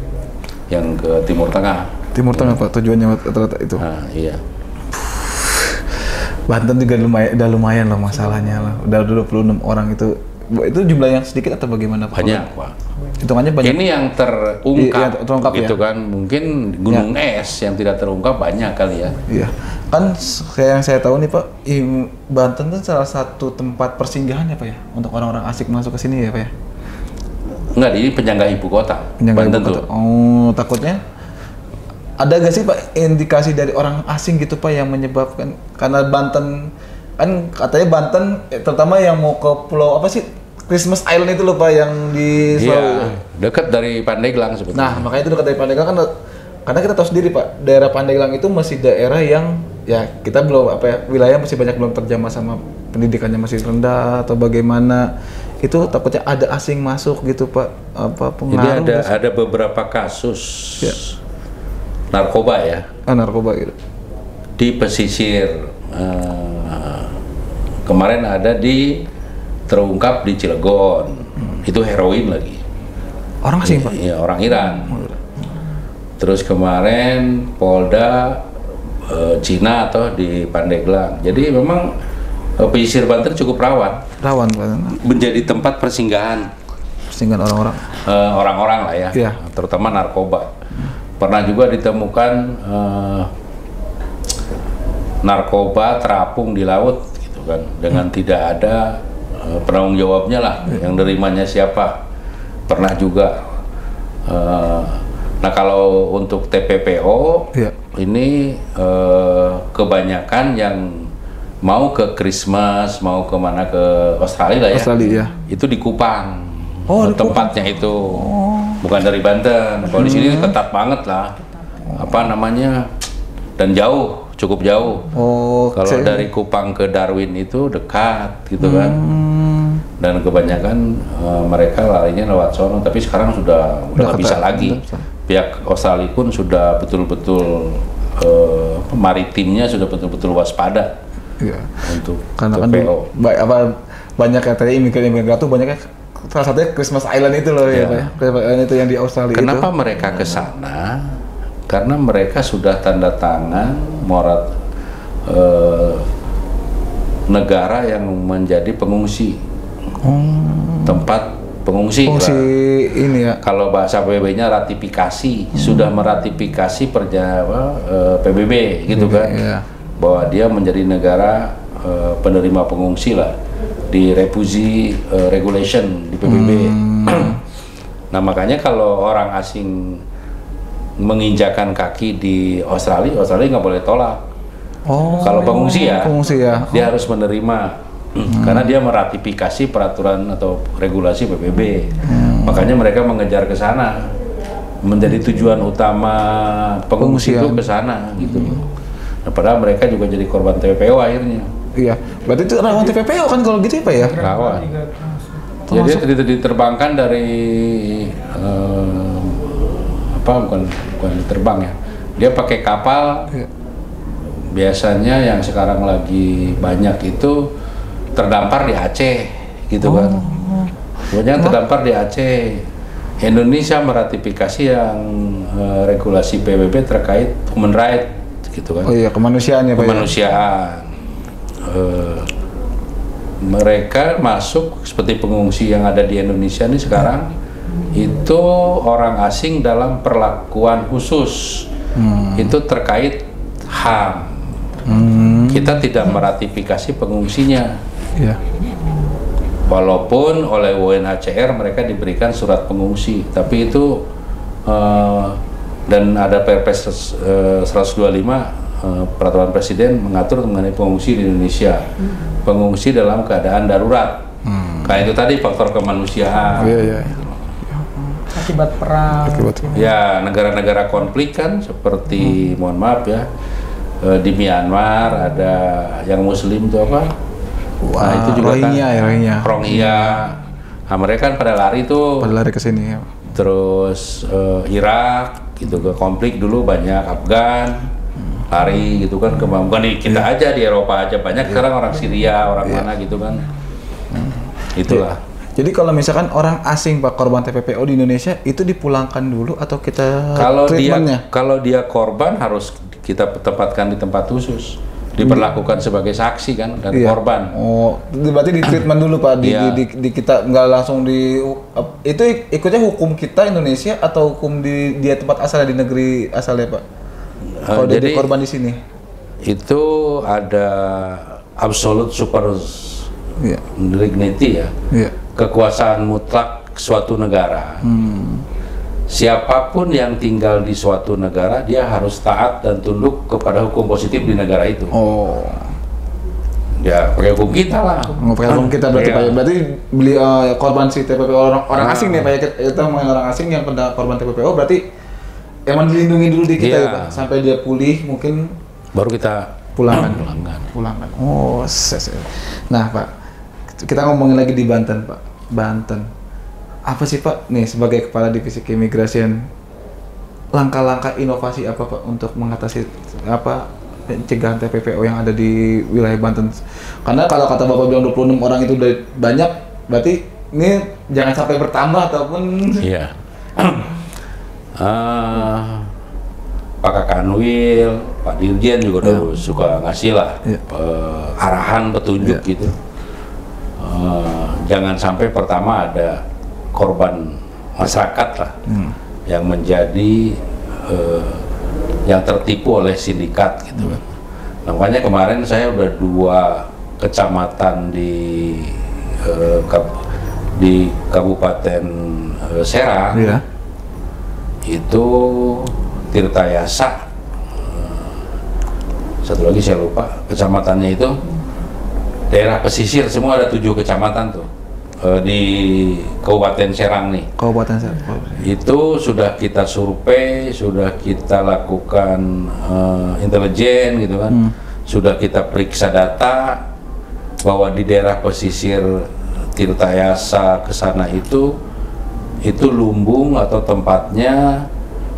Yang ke Timur Tengah. Timur Tengah Pak, tujuannya rata-rata itu. Nah, iya. Banten juga lumayan lah masalahnya lah. Udah 26 orang itu jumlah yang sedikit atau bagaimana Pak? Banyak Pak. Hitungannya banyak. Ini yang terungkap, terungkap gitu ya? kan. Mungkin gunung es yang tidak terungkap banyak kali ya. Iya. Kan kayak yang saya tahu nih Pak, Banten itu salah satu tempat persinggahan ya Pak ya, untuk orang-orang asing masuk ke sini ya Pak ya. Enggak, ini penyangga ibu kota. Penyangga Banten ibu kota. tuh. Oh, takutnya ada gak sih Pak indikasi dari orang asing gitu Pak yang menyebabkan, karena Banten kan katanya Banten terutama yang mau ke pulau apa sih, Christmas Island itu loh Pak yang di Iya, dekat dari Pandeglang sebetulnya. Nah, makanya itu dekat dari Pandeglang kan, karena kita tahu sendiri Pak, daerah Pandeglang itu masih daerah yang ya kita belum wilayah masih banyak belum terjamah sama pendidikannya masih rendah atau bagaimana. Itu takutnya ada asing masuk gitu Pak, apa pengaruh? Jadi ada beberapa kasus narkoba ya. Narkoba gitu. Di pesisir kemarin ada terungkap di Cilegon. Itu heroin lagi. Orang asing Pak? Iya, orang Iran. Terus kemarin Polda Cina atau di Pandeglang. Jadi memang pesisir Banten cukup rawan. Rawan Pak. Menjadi tempat persinggahan orang-orang. Orang-orang lah ya, Iya. terutama narkoba. Pernah juga ditemukan narkoba terapung di laut gitu kan, dengan tidak ada penanggung jawabnya lah, yang nerimanya siapa. Pernah juga. Nah kalau untuk TPPO ini kebanyakan yang mau ke Christmas, mau kemana, ke Australia lah ya. Australia. Itu di Kupang. Oh, tempatnya itu. Bukan dari Banten. Kalau di sini ketat banget lah. Apa namanya? Dan jauh, cukup jauh. Oh, kalau dari Kupang ke Darwin itu dekat gitu kan. Dan kebanyakan mereka larinya lewat sono, tapi sekarang sudah nggak bisa lagi. Pihak Australia pun sudah betul-betul maritimnya sudah betul-betul waspada. Iya. Untuk karena kan TPO. Banyak katanya imigran-imigran tuh banyaknya salah satunya Christmas Island itu loh ya Pak ya. Christmas Island itu yang di Australia. Kenapa mereka ke sana? Karena mereka sudah tanda tangan morat negara yang menjadi pengungsi. Tempat pengungsi ini ya. Kalau bahasa PBB-nya ratifikasi, sudah meratifikasi PBB gitu kan. Iya. Bahwa dia menjadi negara penerima pengungsi lah di refugee regulation di PBB. Nah makanya kalau orang asing menginjakan kaki di Australia nggak boleh tolak. Kalau pengungsi ya, dia harus menerima karena dia meratifikasi peraturan atau regulasi PBB. Makanya mereka mengejar ke sana, menjadi tujuan utama pengungsi itu ke sana gitu. Nah, padahal mereka juga jadi korban TPPO akhirnya. Iya, berarti itu rawan TPPO kan kalau gitu ya Pak ya? Rawan. Jadi diterbangkan dari bukan terbang ya. Dia pakai kapal. Iya. Biasanya yang sekarang lagi banyak itu terdampar di Aceh, gitu kan. Banyak terdampar di Aceh. Indonesia meratifikasi yang regulasi PBB terkait human right, gitu kan. Oh iya, kemanusiaan ya Pak. Kemanusiaan. Mereka masuk seperti pengungsi yang ada di Indonesia ini sekarang itu orang asing dalam perlakuan khusus. Itu terkait HAM. Kita tidak meratifikasi pengungsinya. Iya. Walaupun oleh UNHCR mereka diberikan surat pengungsi, tapi itu dan ada Perpres 125 peraturan presiden mengatur mengenai pengungsi di Indonesia. Pengungsi dalam keadaan darurat. Kayak itu tadi faktor kemanusiaan. Iya. Akibat perang. Ya, negara-negara konflik kan seperti mohon maaf ya, di Myanmar ada yang Muslim itu apa? Wah, itu juga Rohingya. Rohingya. Nah, mereka kan pada lari tuh. Pada lari ke sini ya. Terus Irak gitu ke konflik dulu banyak, Afgan lari gitu kan, bukan di kita aja, di Eropa aja banyak sekarang orang Syria, orang mana gitu kan. Itulah. Jadi kalau misalkan orang asing Pak korban TPPO di Indonesia itu dipulangkan dulu atau kita treatmentnya? Kalau dia korban harus kita tempatkan di tempat khusus, diperlakukan sebagai saksi kan dan korban. Oh, berarti di treatment dulu Pak, di kita nggak langsung itu ikutnya hukum kita Indonesia atau hukum dia tempat asalnya di negeri asalnya Pak? Kalau jadi korban di sini itu ada absolute super dignity ya, kekuasaan mutlak suatu negara. Siapapun yang tinggal di suatu negara dia harus taat dan tunduk kepada hukum positif di negara itu. Oh, ya pakai hukum kita lah. Pakai hukum kita berarti Pak ya. Berarti beli korban si TPPO orang asing nih Pak ya, kita ngomongin orang asing yang kena korban TPPO berarti emang dilindungi dulu di kita ya Pak, sampai dia pulih mungkin baru kita pulangkan. Oh, nah Pak, kita ngomongin lagi di Banten Pak. Banten, apa sih Pak nih sebagai kepala divisi keimigrasian, langkah-langkah inovasi apa Pak untuk mengatasi pencegahan TPPO yang ada di wilayah Banten? Karena kalau kata Bapak bilang 26 orang itu udah banyak, berarti ini jangan sampai bertambah ataupun iya. Pak Kakanwil, Pak Dirjen juga udah suka ngasih lah arahan, petunjuk gitu. Jangan sampai pertama ada korban masyarakat lah yang menjadi yang tertipu oleh sindikat gitu kan. Makanya kemarin saya udah 2 kecamatan di Kabupaten Serang. Itu Tirtayasa, satu lagi saya lupa kecamatannya itu, daerah pesisir semua ada 7 kecamatan tuh di Kabupaten Serang nih. Kabupaten Serang. Itu sudah kita survei, sudah kita lakukan intelijen gitu kan, sudah kita periksa data bahwa di daerah pesisir Tirtayasa ke sana itu lumbung atau tempatnya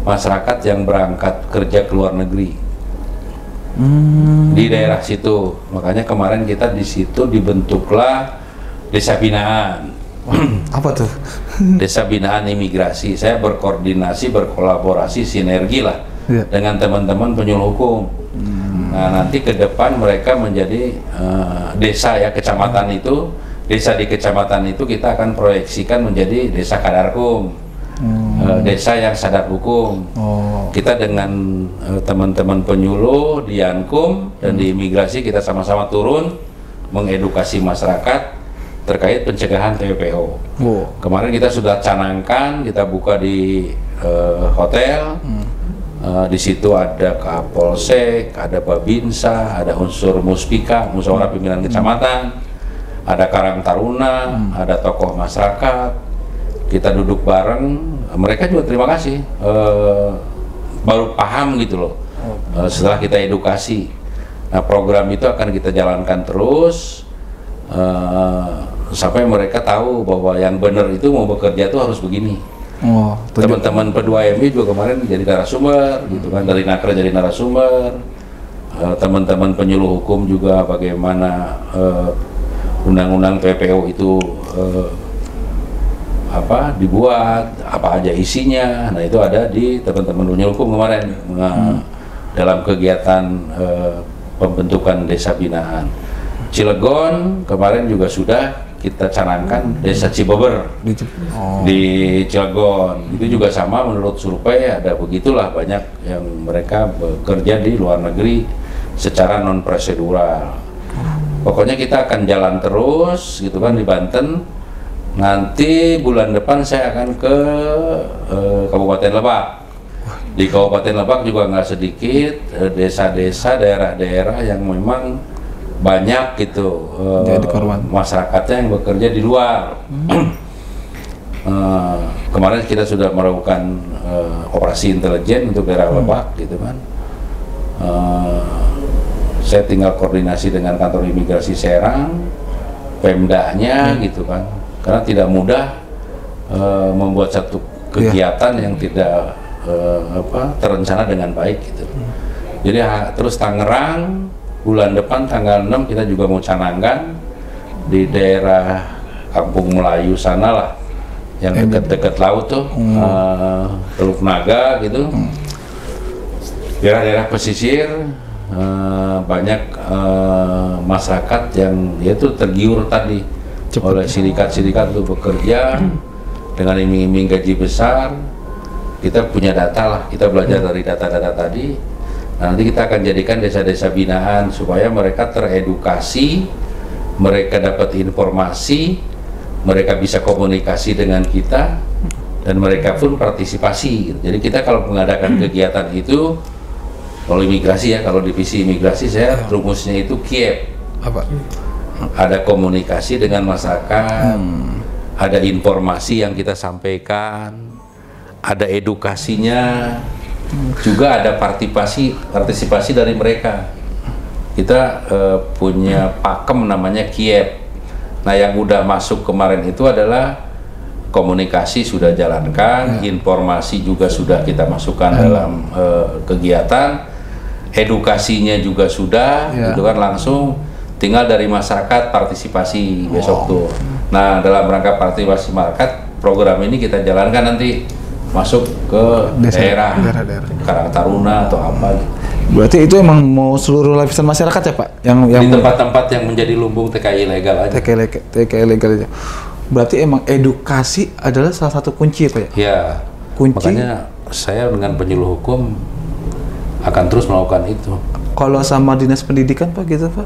masyarakat yang berangkat kerja ke luar negeri. Di daerah situ, makanya kemarin kita di situ dibentuklah desa binaan. Apa tuh? Desa binaan imigrasi. Saya berkoordinasi, berkolaborasi, sinergi lah dengan teman-teman penyuluh hukum. Nah nanti ke depan mereka menjadi desa ya, kecamatan itu. Desa di kecamatan itu kita akan proyeksikan menjadi desa kadarkum, desa yang sadar hukum. Kita dengan teman-teman penyuluh di Yankum dan di imigrasi kita sama-sama turun mengedukasi masyarakat terkait pencegahan TPPO. Kemarin kita sudah canangkan, kita buka di hotel. Di situ ada Kapolsek, ada Babinsa, ada unsur Muspika, Musyawarah Pimpinan Kecamatan. Ada Karang Taruna, ada tokoh masyarakat, kita duduk bareng, mereka juga terima kasih, baru paham gitu loh, setelah kita edukasi. Nah program itu akan kita jalankan terus, sampai mereka tahu bahwa yang benar itu mau bekerja itu harus begini. Teman-teman P2MI juga kemarin jadi narasumber, gitu kan, dari Nakra jadi narasumber, teman-teman penyuluh hukum juga bagaimana undang-undang TPPO itu dibuat, apa aja isinya. Nah itu ada di teman-teman penyuluh hukum kemarin dalam kegiatan pembentukan desa binaan. Cilegon kemarin juga sudah kita canangkan desa Cibeber di Cilegon. Itu juga sama menurut survei ada begitulah banyak yang mereka bekerja di luar negeri secara non prosedural. Pokoknya kita akan jalan terus gitu kan di Banten. Nanti bulan depan saya akan ke Kabupaten Lebak. Di Kabupaten Lebak juga nggak sedikit desa-desa, daerah-daerah yang memang banyak gitu masyarakatnya yang bekerja di luar. Kemarin kita sudah melakukan operasi intelijen untuk daerah Lebak gitu kan. Saya tinggal koordinasi dengan kantor imigrasi Serang, Pemdanya gitu kan, karena tidak mudah membuat satu kegiatan yang tidak terencana dengan baik gitu. Jadi terus Tangerang bulan depan tanggal 6 kita juga mau canangkan di daerah Kampung Melayu sana lah, yang dekat-dekat laut tuh, Teluk Naga gitu, daerah-daerah pesisir. Banyak masyarakat yang yaitu tergiur tadi oleh sindikat-sindikat untuk bekerja dengan iming-iming gaji besar. Kita punya data lah, kita belajar dari data-data tadi. Nanti kita akan jadikan desa-desa binaan supaya mereka teredukasi, mereka dapat informasi, mereka bisa komunikasi dengan kita, dan mereka pun partisipasi. Jadi kita kalau mengadakan kegiatan itu, kalau imigrasi ya, kalau divisi imigrasi saya rumusnya itu KIEP. Apa? Ada komunikasi dengan masyarakat, ada informasi yang kita sampaikan, ada edukasinya, juga ada partisipasi dari mereka. Kita punya pakem namanya KIEP. Nah, yang udah masuk kemarin itu adalah komunikasi sudah jalankan, informasi juga sudah kita masukkan dalam kegiatan. Edukasinya juga sudah, gitu kan, langsung tinggal dari masyarakat partisipasi besok tuh. Nah, dalam rangka partisipasi masyarakat, program ini kita jalankan nanti masuk ke daerah Karang Taruna atau apa. Berarti itu emang mau seluruh lapisan masyarakat ya Pak? Yang di tempat-tempat yang menjadi lumbung TKI ilegal aja. TKI ilegal aja. Berarti emang edukasi adalah salah satu kunci Pak ya? Ya, kunci. Makanya saya dengan penyuluh hukum akan terus melakukan itu. Kalau sama dinas pendidikan Pak gitu Pak?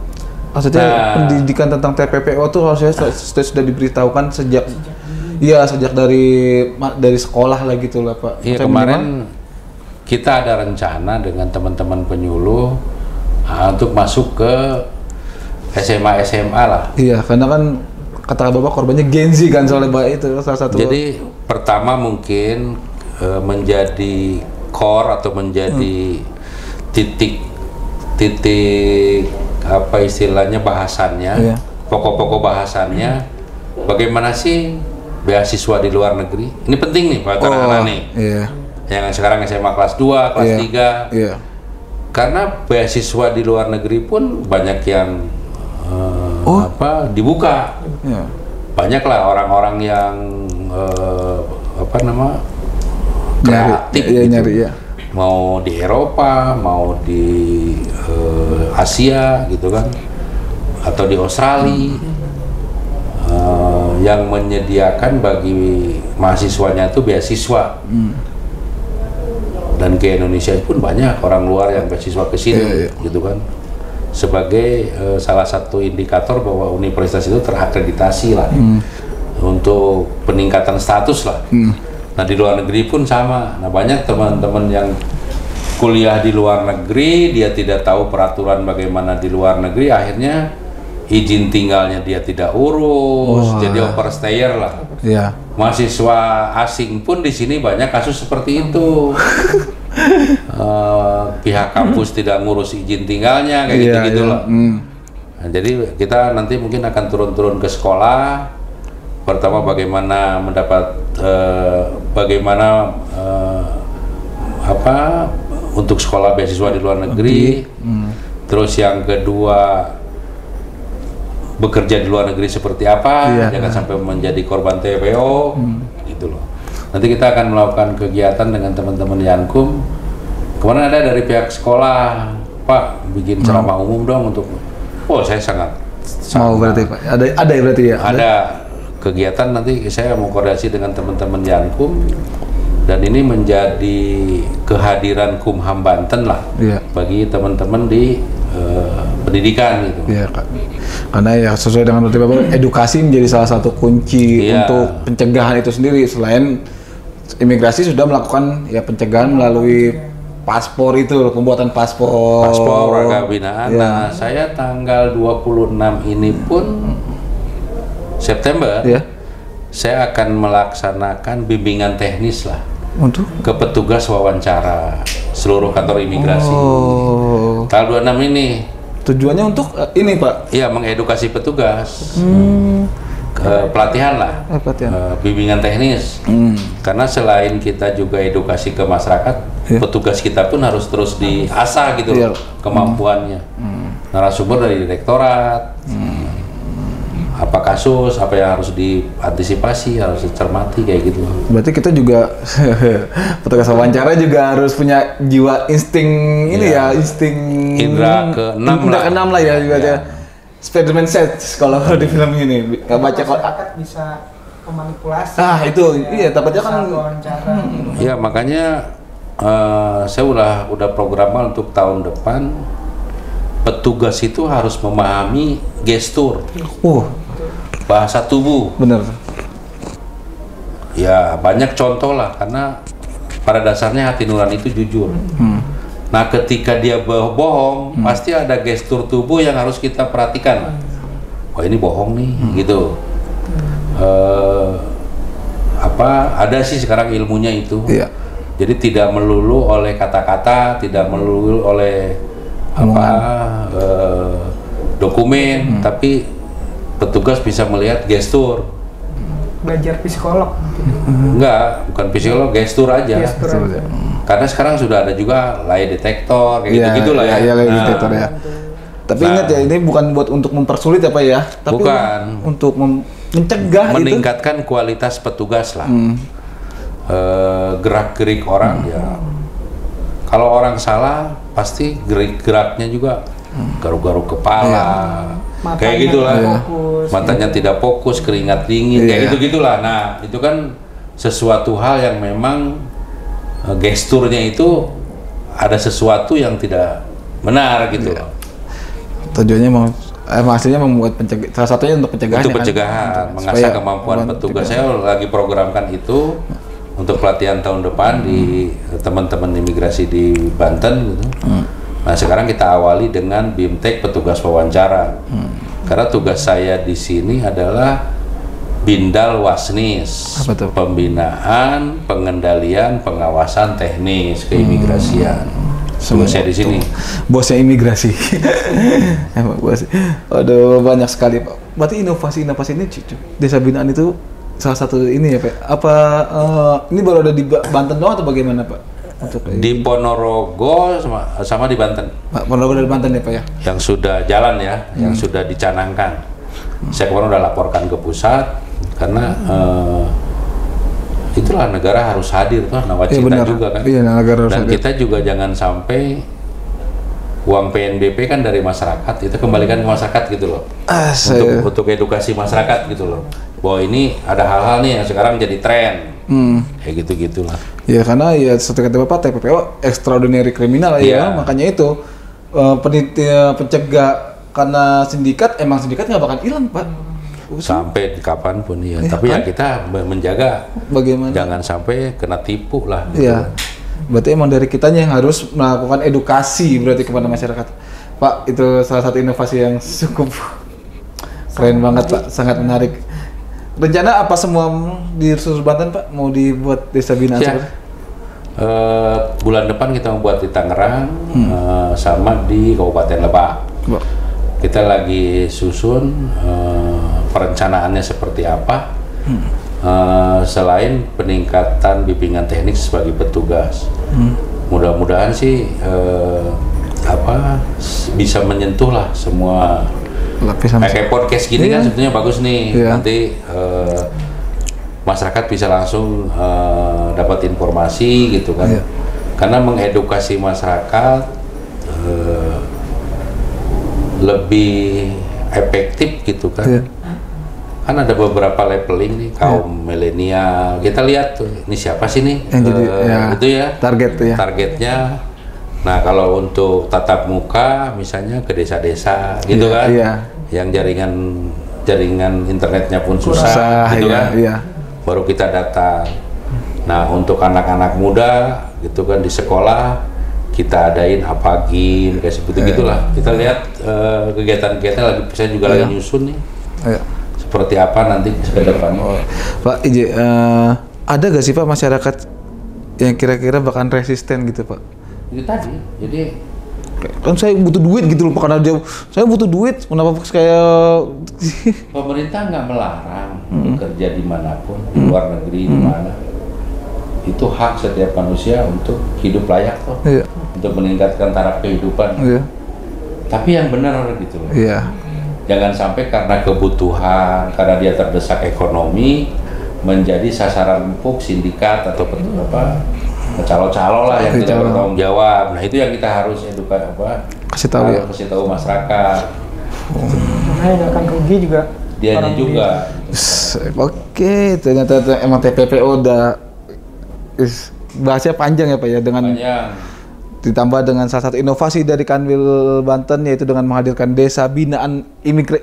Maksudnya pendidikan tentang TPPO tuh harusnya sudah diberitahukan sejak dari sekolah lah gitu lah Pak. Iya, kemarin kita ada rencana dengan teman-teman penyuluh untuk masuk ke SMA lah. Iya, karena kan kata Bapak korbannya Gen Z kan soalnya Pak, itu salah satu. Jadi pertama mungkin menjadi core atau menjadi titik apa istilahnya bahasannya, pokok-pokok bahasannya, bagaimana sih beasiswa di luar negeri. Ini penting nih buat anak-anak nih. Iya. Yang sekarang SMA kelas 2, kelas 3. Iya. Karena beasiswa di luar negeri pun banyak yang dibuka. Iya. Banyaklah orang-orang yang kreatif gitu. Nyari, ya. Mau di Eropa, mau di Asia gitu kan, atau di Australia, yang menyediakan bagi mahasiswanya itu beasiswa. Dan ke Indonesia pun banyak orang luar yang beasiswa ke sini, gitu kan, sebagai salah satu indikator bahwa universitas itu terakreditasi lah untuk peningkatan status lah. Nah, di luar negeri pun sama. Nah, banyak teman-teman yang kuliah di luar negeri, dia tidak tahu peraturan bagaimana di luar negeri, akhirnya izin tinggalnya dia tidak urus, jadi overstayer lah. Iya. Mahasiswa asing pun di sini banyak kasus seperti itu. Pihak kampus tidak ngurus izin tinggalnya, kayak gitu-gitu loh. Nah, jadi kita nanti mungkin akan turun-turun ke sekolah. Pertama bagaimana mendapat untuk sekolah beasiswa di luar negeri. Terus yang kedua, bekerja di luar negeri seperti apa, jangan sampai menjadi korban TPO, gitu loh. Nanti kita akan melakukan kegiatan dengan teman-teman Yankum. Kemarin ada dari pihak sekolah, Pak, bikin ceramah umum dong untuk. Oh, saya sangat mau berarti Pak. Ada ya berarti ya. Ada kegiatan, nanti saya mau koordinasi dengan teman-teman Yankum, dan ini menjadi kehadiran Kumham Banten lah bagi teman-teman di pendidikan gitu. Iya Kak. Karena ya sesuai dengan berarti Bapak, edukasi menjadi salah satu kunci untuk pencegahan itu sendiri. Selain imigrasi sudah melakukan ya pencegahan melalui paspor itu, pembuatan paspor. Paspor warga binaan. Nah, saya tanggal 26 ini pun September. Saya akan melaksanakan bimbingan teknis lah untuk ke petugas wawancara seluruh kantor imigrasi. Tanggal 26 ini. Tujuannya untuk ini Pak? Iya, mengedukasi petugas. Pelatihan lah, bimbingan teknis. Karena selain kita juga edukasi ke masyarakat, petugas kita pun harus terus diasah gitu kemampuannya. Narasumber dari direktorat, apa kasus, apa yang harus diantisipasi, harus dicermati kayak gitu. Berarti kita juga petugas wawancara juga harus punya jiwa insting ini ya, insting indra keenam lah ya juga ya. Spiderman set kalau di film ini nggak baca kok bisa memanipulasi. Itu iya takutnya kan wawancara. Iya makanya saya udah programnya untuk tahun depan petugas itu harus memahami gestur, bahasa tubuh. Bener. Ya banyak contoh lah, karena pada dasarnya hati nurani itu jujur. Nah ketika dia bohong, pasti ada gestur tubuh yang harus kita perhatikan. Wah ini bohong nih, gitu. Ada sih sekarang ilmunya itu. Jadi tidak melulu oleh kata-kata, tidak melulu oleh dokumen, tapi petugas bisa melihat gestur. Belajar psikolog? Enggak, bukan psikolog, gestur aja. Karena sekarang sudah ada juga lie detector, kayak gitu-gitu lah ya. Iya, lie detector ya. Tapi ingat ya, ini bukan buat untuk mempersulit apa ya, tapi bukan. Untuk mencegah, meningkatkan kualitas petugas lah. Gerak-gerik orang ya. Kalau orang salah, pasti gerak-geraknya juga garuk-garuk kepala. Kayak gitulah. Matanya tidak fokus, keringat dingin, kayak gitu-gitulah. Nah, itu kan sesuatu hal yang memang gesturnya itu ada sesuatu yang tidak benar gitu loh. Tujuannya maksudnya membuat salah satunya untuk pencegahan. Untuk pencegahan, mengasah kemampuan petugas. Saya lagi programkan itu untuk pelatihan tahun depan di teman-teman imigrasi di Banten gitu. Nah sekarang kita awali dengan BIMTEK petugas wawancara. Karena tugas saya di sini adalah Bindal Wasnis, pembinaan, pengendalian, pengawasan teknis keimigrasian. Saya di sini. Bosnya imigrasi. Aduh banyak sekali Pak. Berarti inovasi ini desa binaan itu salah satu ini ya Pak. Apa ini baru ada di Banten doang atau bagaimana Pak? Di Ponorogo sama di Banten. Pak, Ponorogo dari Banten ya Pak ya? Yang sudah jalan ya, yang sudah dicanangkan. Saya kemarin udah laporkan ke pusat karena itulah negara harus hadir tuh, nawacita juga kan. Negara harus dan hadir. Kita juga jangan sampai uang PNBP kan dari masyarakat itu kembalikan ke masyarakat gitu loh. Untuk edukasi masyarakat gitu loh. Bahwa ini ada hal-hal nih yang sekarang jadi tren. Kayak gitu-gitulah. Ya karena ya seperti kata Bapak, TPPO extraordinary kriminal ya. Makanya itu pencegah karena sindikat, emang sindikat nggak bakal hilang Pak. Sampai kapanpun ya. Tapi ya kita menjaga bagaimana jangan sampai kena tipu lah. Gitu. Iya. Berarti emang dari kitanya yang harus melakukan edukasi berarti kepada masyarakat. Pak, itu salah satu inovasi yang cukup keren banget Pak, sangat menarik. Rencana apa semua di seluruh Banten Pak mau dibuat desa binaan? Bulan depan kita membuat di Tangerang sama di Kabupaten Lebak. Kita lagi susun perencanaannya seperti apa. Selain peningkatan bimbingan teknik sebagai petugas, mudah-mudahan sih bisa menyentuh lah semua. Kayak podcast gini kan sebetulnya bagus nih. Nanti masyarakat bisa langsung dapat informasi gitu kan. Karena mengedukasi masyarakat lebih efektif gitu kan. Kan ada beberapa leveling nih kaum milenial. Kita lihat tuh ini siapa sih nih? Yang jadi itu ya target tuh ya. Targetnya Nah, kalau untuk tatap muka, misalnya ke desa-desa, gitu kan, yang jaringan internetnya pun susah, gitu kan, baru kita datang. Nah, untuk anak-anak muda, gitu kan, di sekolah, kita adain apagin, kayak seperti gitulah. Kita lihat kegiatan-kegiatan lagi, saya juga lagi nyusun nih, seperti apa nanti ke depannya. Pak Ije, ada gak sih Pak masyarakat yang kira-kira bahkan resisten gitu Pak? Itu tadi, jadi kan saya butuh duit gitu loh Pak, karena saya butuh duit, kenapa kayak pemerintah nggak melarang bekerja dimanapun, di luar negeri dimana, itu hak setiap manusia untuk hidup layak toh, untuk meningkatkan taraf kehidupan. Tapi yang benar gitu loh. Jangan sampai karena kebutuhan, karena dia terdesak ekonomi, menjadi sasaran empuk sindikat atau calo-calo lah yang tidak bertanggung jawab. Nah, itu yang kita harus kasih tahu masyarakat. Karena yang akan rugi juga dianya juga. Oke, ternyata emang TPPO udah bahasnya panjang ya Pak ya, dengan ditambah dengan salah satu inovasi dari Kanwil Banten, yaitu dengan menghadirkan desa binaan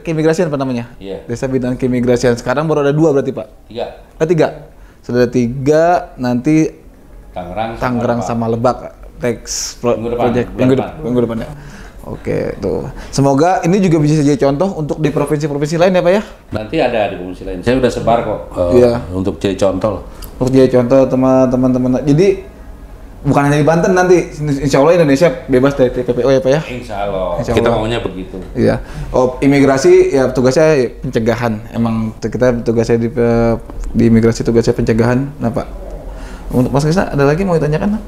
keimigrasian apa namanya? Desa binaan keimigrasian. Sekarang baru ada 2 berarti Pak? 3. 3. Sudah ada 3, nanti Tangerang sama Lebak next project minggu depan ya. Oke, tuh. Semoga ini juga bisa jadi contoh untuk di provinsi-provinsi lain ya Pak ya? Nanti ada di provinsi lain. Saya udah sebar kok untuk jadi contoh. Untuk jadi contoh teman-teman. Jadi bukan hanya di Banten nanti, insya Allah Indonesia bebas dari TPPO ya Pak ya? Insya Allah. Kita maunya begitu. Iya. Oh, imigrasi ya tugasnya pencegahan. Emang kita tugasnya di imigrasi tugasnya pencegahan. Nah Pak, untuk Mas Krisna ada lagi mau ditanyakan?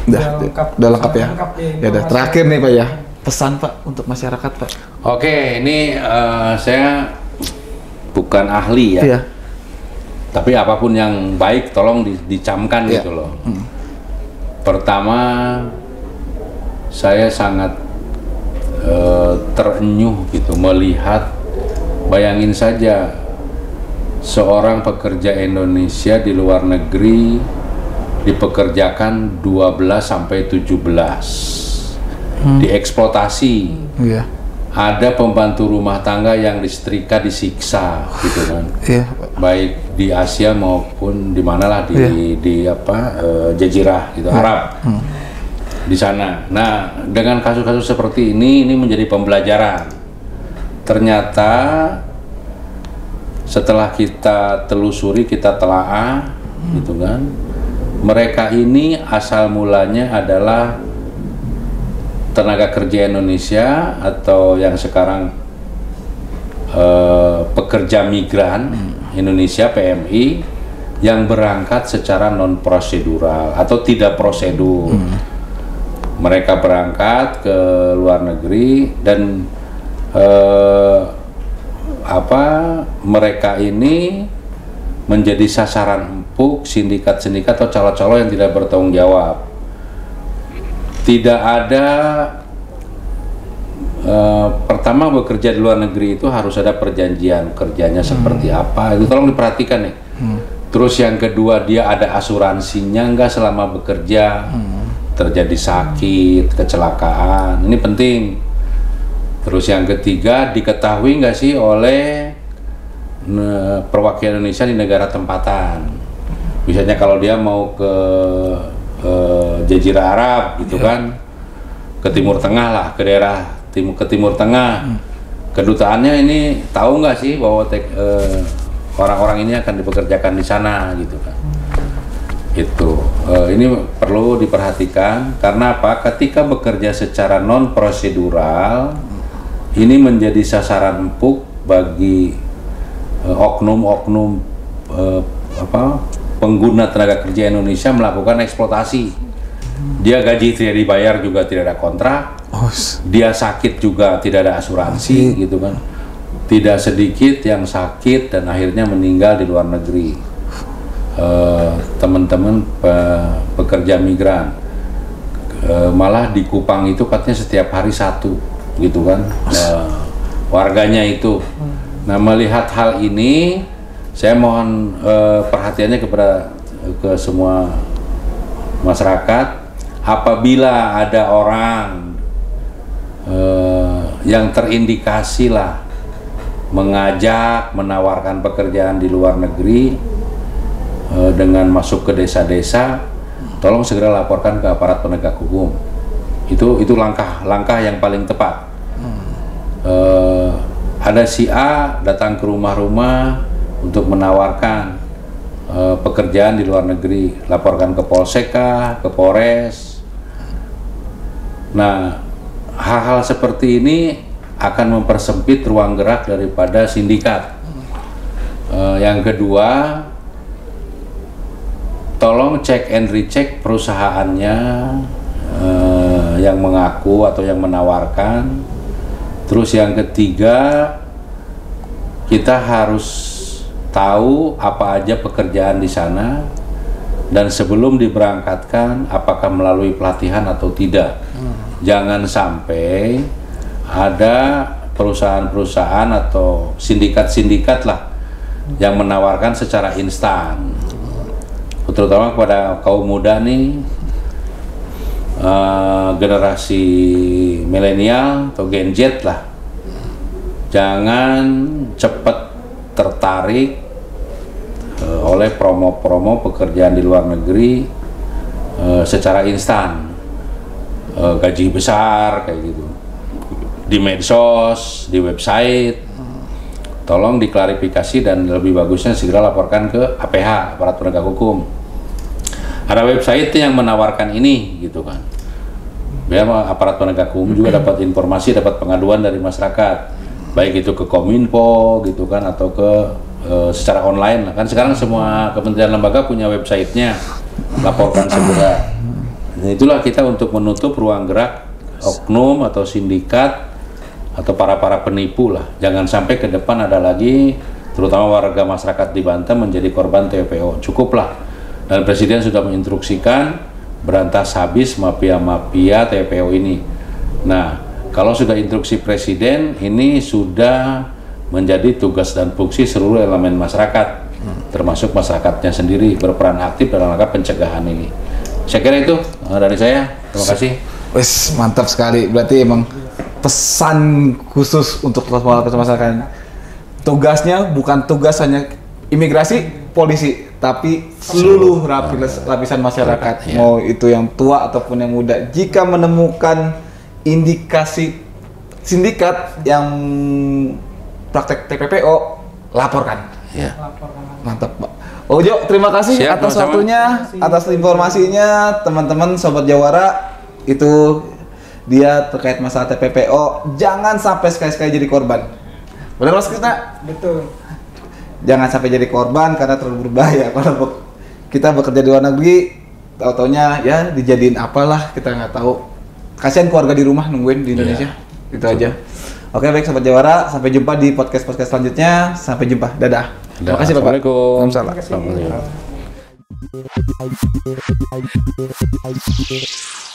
Udah lengkap ya. Ya udah, terakhir nih Pak ya, pesan Pak untuk masyarakat Pak. Oke, ini saya bukan ahli ya. Tapi apapun yang baik tolong dicamkan gitu loh. Pertama, saya sangat terenyuh gitu melihat, bayangin saja seorang pekerja Indonesia di luar negeri dipekerjakan 12 sampai 17, dieksploitasi. Ada pembantu rumah tangga yang disetrika, disiksa gitu kan. Baik di Asia maupun di manalah di Jazirah gitu, Arab. Di sana. Nah, dengan kasus-kasus seperti ini menjadi pembelajaran. Ternyata setelah kita telusuri, kita telaah gitu kan, mereka ini asal mulanya adalah tenaga kerja Indonesia atau yang sekarang pekerja migran Indonesia PMI yang berangkat secara non prosedural atau tidak prosedur. Mereka berangkat ke luar negeri dan mereka ini menjadi sasaran empuk sindikat-sindikat atau calo-calo yang tidak bertanggung jawab. Tidak ada pertama, bekerja di luar negeri itu harus ada perjanjian kerjanya seperti apa, itu tolong diperhatikan nih. Terus yang kedua, dia ada asuransinya enggak selama bekerja, terjadi sakit, kecelakaan, ini penting. Terus yang ketiga, diketahui nggak sih oleh perwakilan Indonesia di negara tempatan. Misalnya kalau dia mau ke Jazirah Arab gitu kan, ke Timur Tengah lah, ke daerah ke Timur Tengah, kedutaannya ini tahu nggak sih bahwa orang-orang ini akan dipekerjakan di sana gitu kan. Itu ini perlu diperhatikan karena apa? Ketika bekerja secara non prosedural, ini menjadi sasaran empuk bagi oknum-oknum pengguna tenaga kerja Indonesia melakukan eksploitasi. Dia gaji tidak dibayar juga tidak ada kontrak, dia sakit juga tidak ada asuransi gitu kan. Tidak sedikit yang sakit dan akhirnya meninggal di luar negeri. Teman-teman pekerja migran, malah di Kupang itu katanya setiap hari 1 gitu kan, warganya itu. Nah, melihat hal ini, saya mohon perhatiannya ke semua masyarakat apabila ada orang yang terindikasi lah mengajak, menawarkan pekerjaan di luar negeri dengan masuk ke desa-desa, tolong segera laporkan ke aparat penegak hukum. Itu langkah yang paling tepat. Ada si A datang ke rumah-rumah untuk menawarkan pekerjaan di luar negeri, laporkan ke Polsek, ke Polres. Nah, hal-hal seperti ini akan mempersempit ruang gerak daripada sindikat. Yang kedua, tolong cek and recheck perusahaannya yang mengaku atau yang menawarkan. Terus yang ketiga, kita harus tahu apa aja pekerjaan di sana, dan sebelum diberangkatkan apakah melalui pelatihan atau tidak. Jangan sampai ada perusahaan-perusahaan atau sindikat-sindikat lah yang menawarkan secara instan, terutama kepada kaum muda nih, generasi milenial atau Gen Z lah. Jangan cepat tertarik oleh promo-promo pekerjaan di luar negeri secara instan, gaji besar kayak gitu di medsos, di website. Tolong diklarifikasi dan lebih bagusnya segera laporkan ke APH, aparat penegak hukum. Ada website yang menawarkan ini gitu kan, biar aparat penegak hukum juga dapat informasi, dapat pengaduan dari masyarakat, baik itu ke Kominfo gitu kan, atau ke secara online kan. Sekarang semua kementerian lembaga punya websitenya, laporkan segera. Nah, itulah kita untuk menutup ruang gerak oknum atau sindikat atau para penipu lah. Jangan sampai ke depan ada lagi, terutama warga masyarakat di Banten menjadi korban TPO. Cukuplah. Dan Presiden sudah menginstruksikan berantas habis mafia-mafia TPO ini. Nah, kalau sudah instruksi Presiden, ini sudah menjadi tugas dan fungsi seluruh elemen masyarakat, termasuk masyarakatnya sendiri, berperan aktif dalam rangka pencegahan ini. Saya kira itu dari saya. Terima kasih. Wes, mantap sekali. Berarti emang pesan khusus untuk masyarakat. Tugasnya bukan tugas hanya imigrasi, polisi, tapi seluruh lapisan masyarakat, ya. Mau itu yang tua ataupun yang muda. Jika menemukan indikasi sindikat yang praktek TPPO, laporkan. Ya. Mantap, Pak. Ojo, terima kasih atas waktunya, atas informasinya, teman-teman Sobat Jawara. Itu dia terkait masalah TPPO. Jangan sampai sekali-sekali jadi korban. Benar Mas Krisna? Betul. Jangan sampai jadi korban karena terlalu berbahaya. Kalau kita bekerja di luar negeri, tahu-taunya ya dijadiin apalah, kita nggak tahu. Kasihan keluarga di rumah nungguin di Indonesia. Itu aja. Oke, baik Sobat Jawara, sampai jumpa di podcast selanjutnya. Sampai jumpa. Dadah. Terima kasih Bapak. Assalamualaikum. Terima kasih.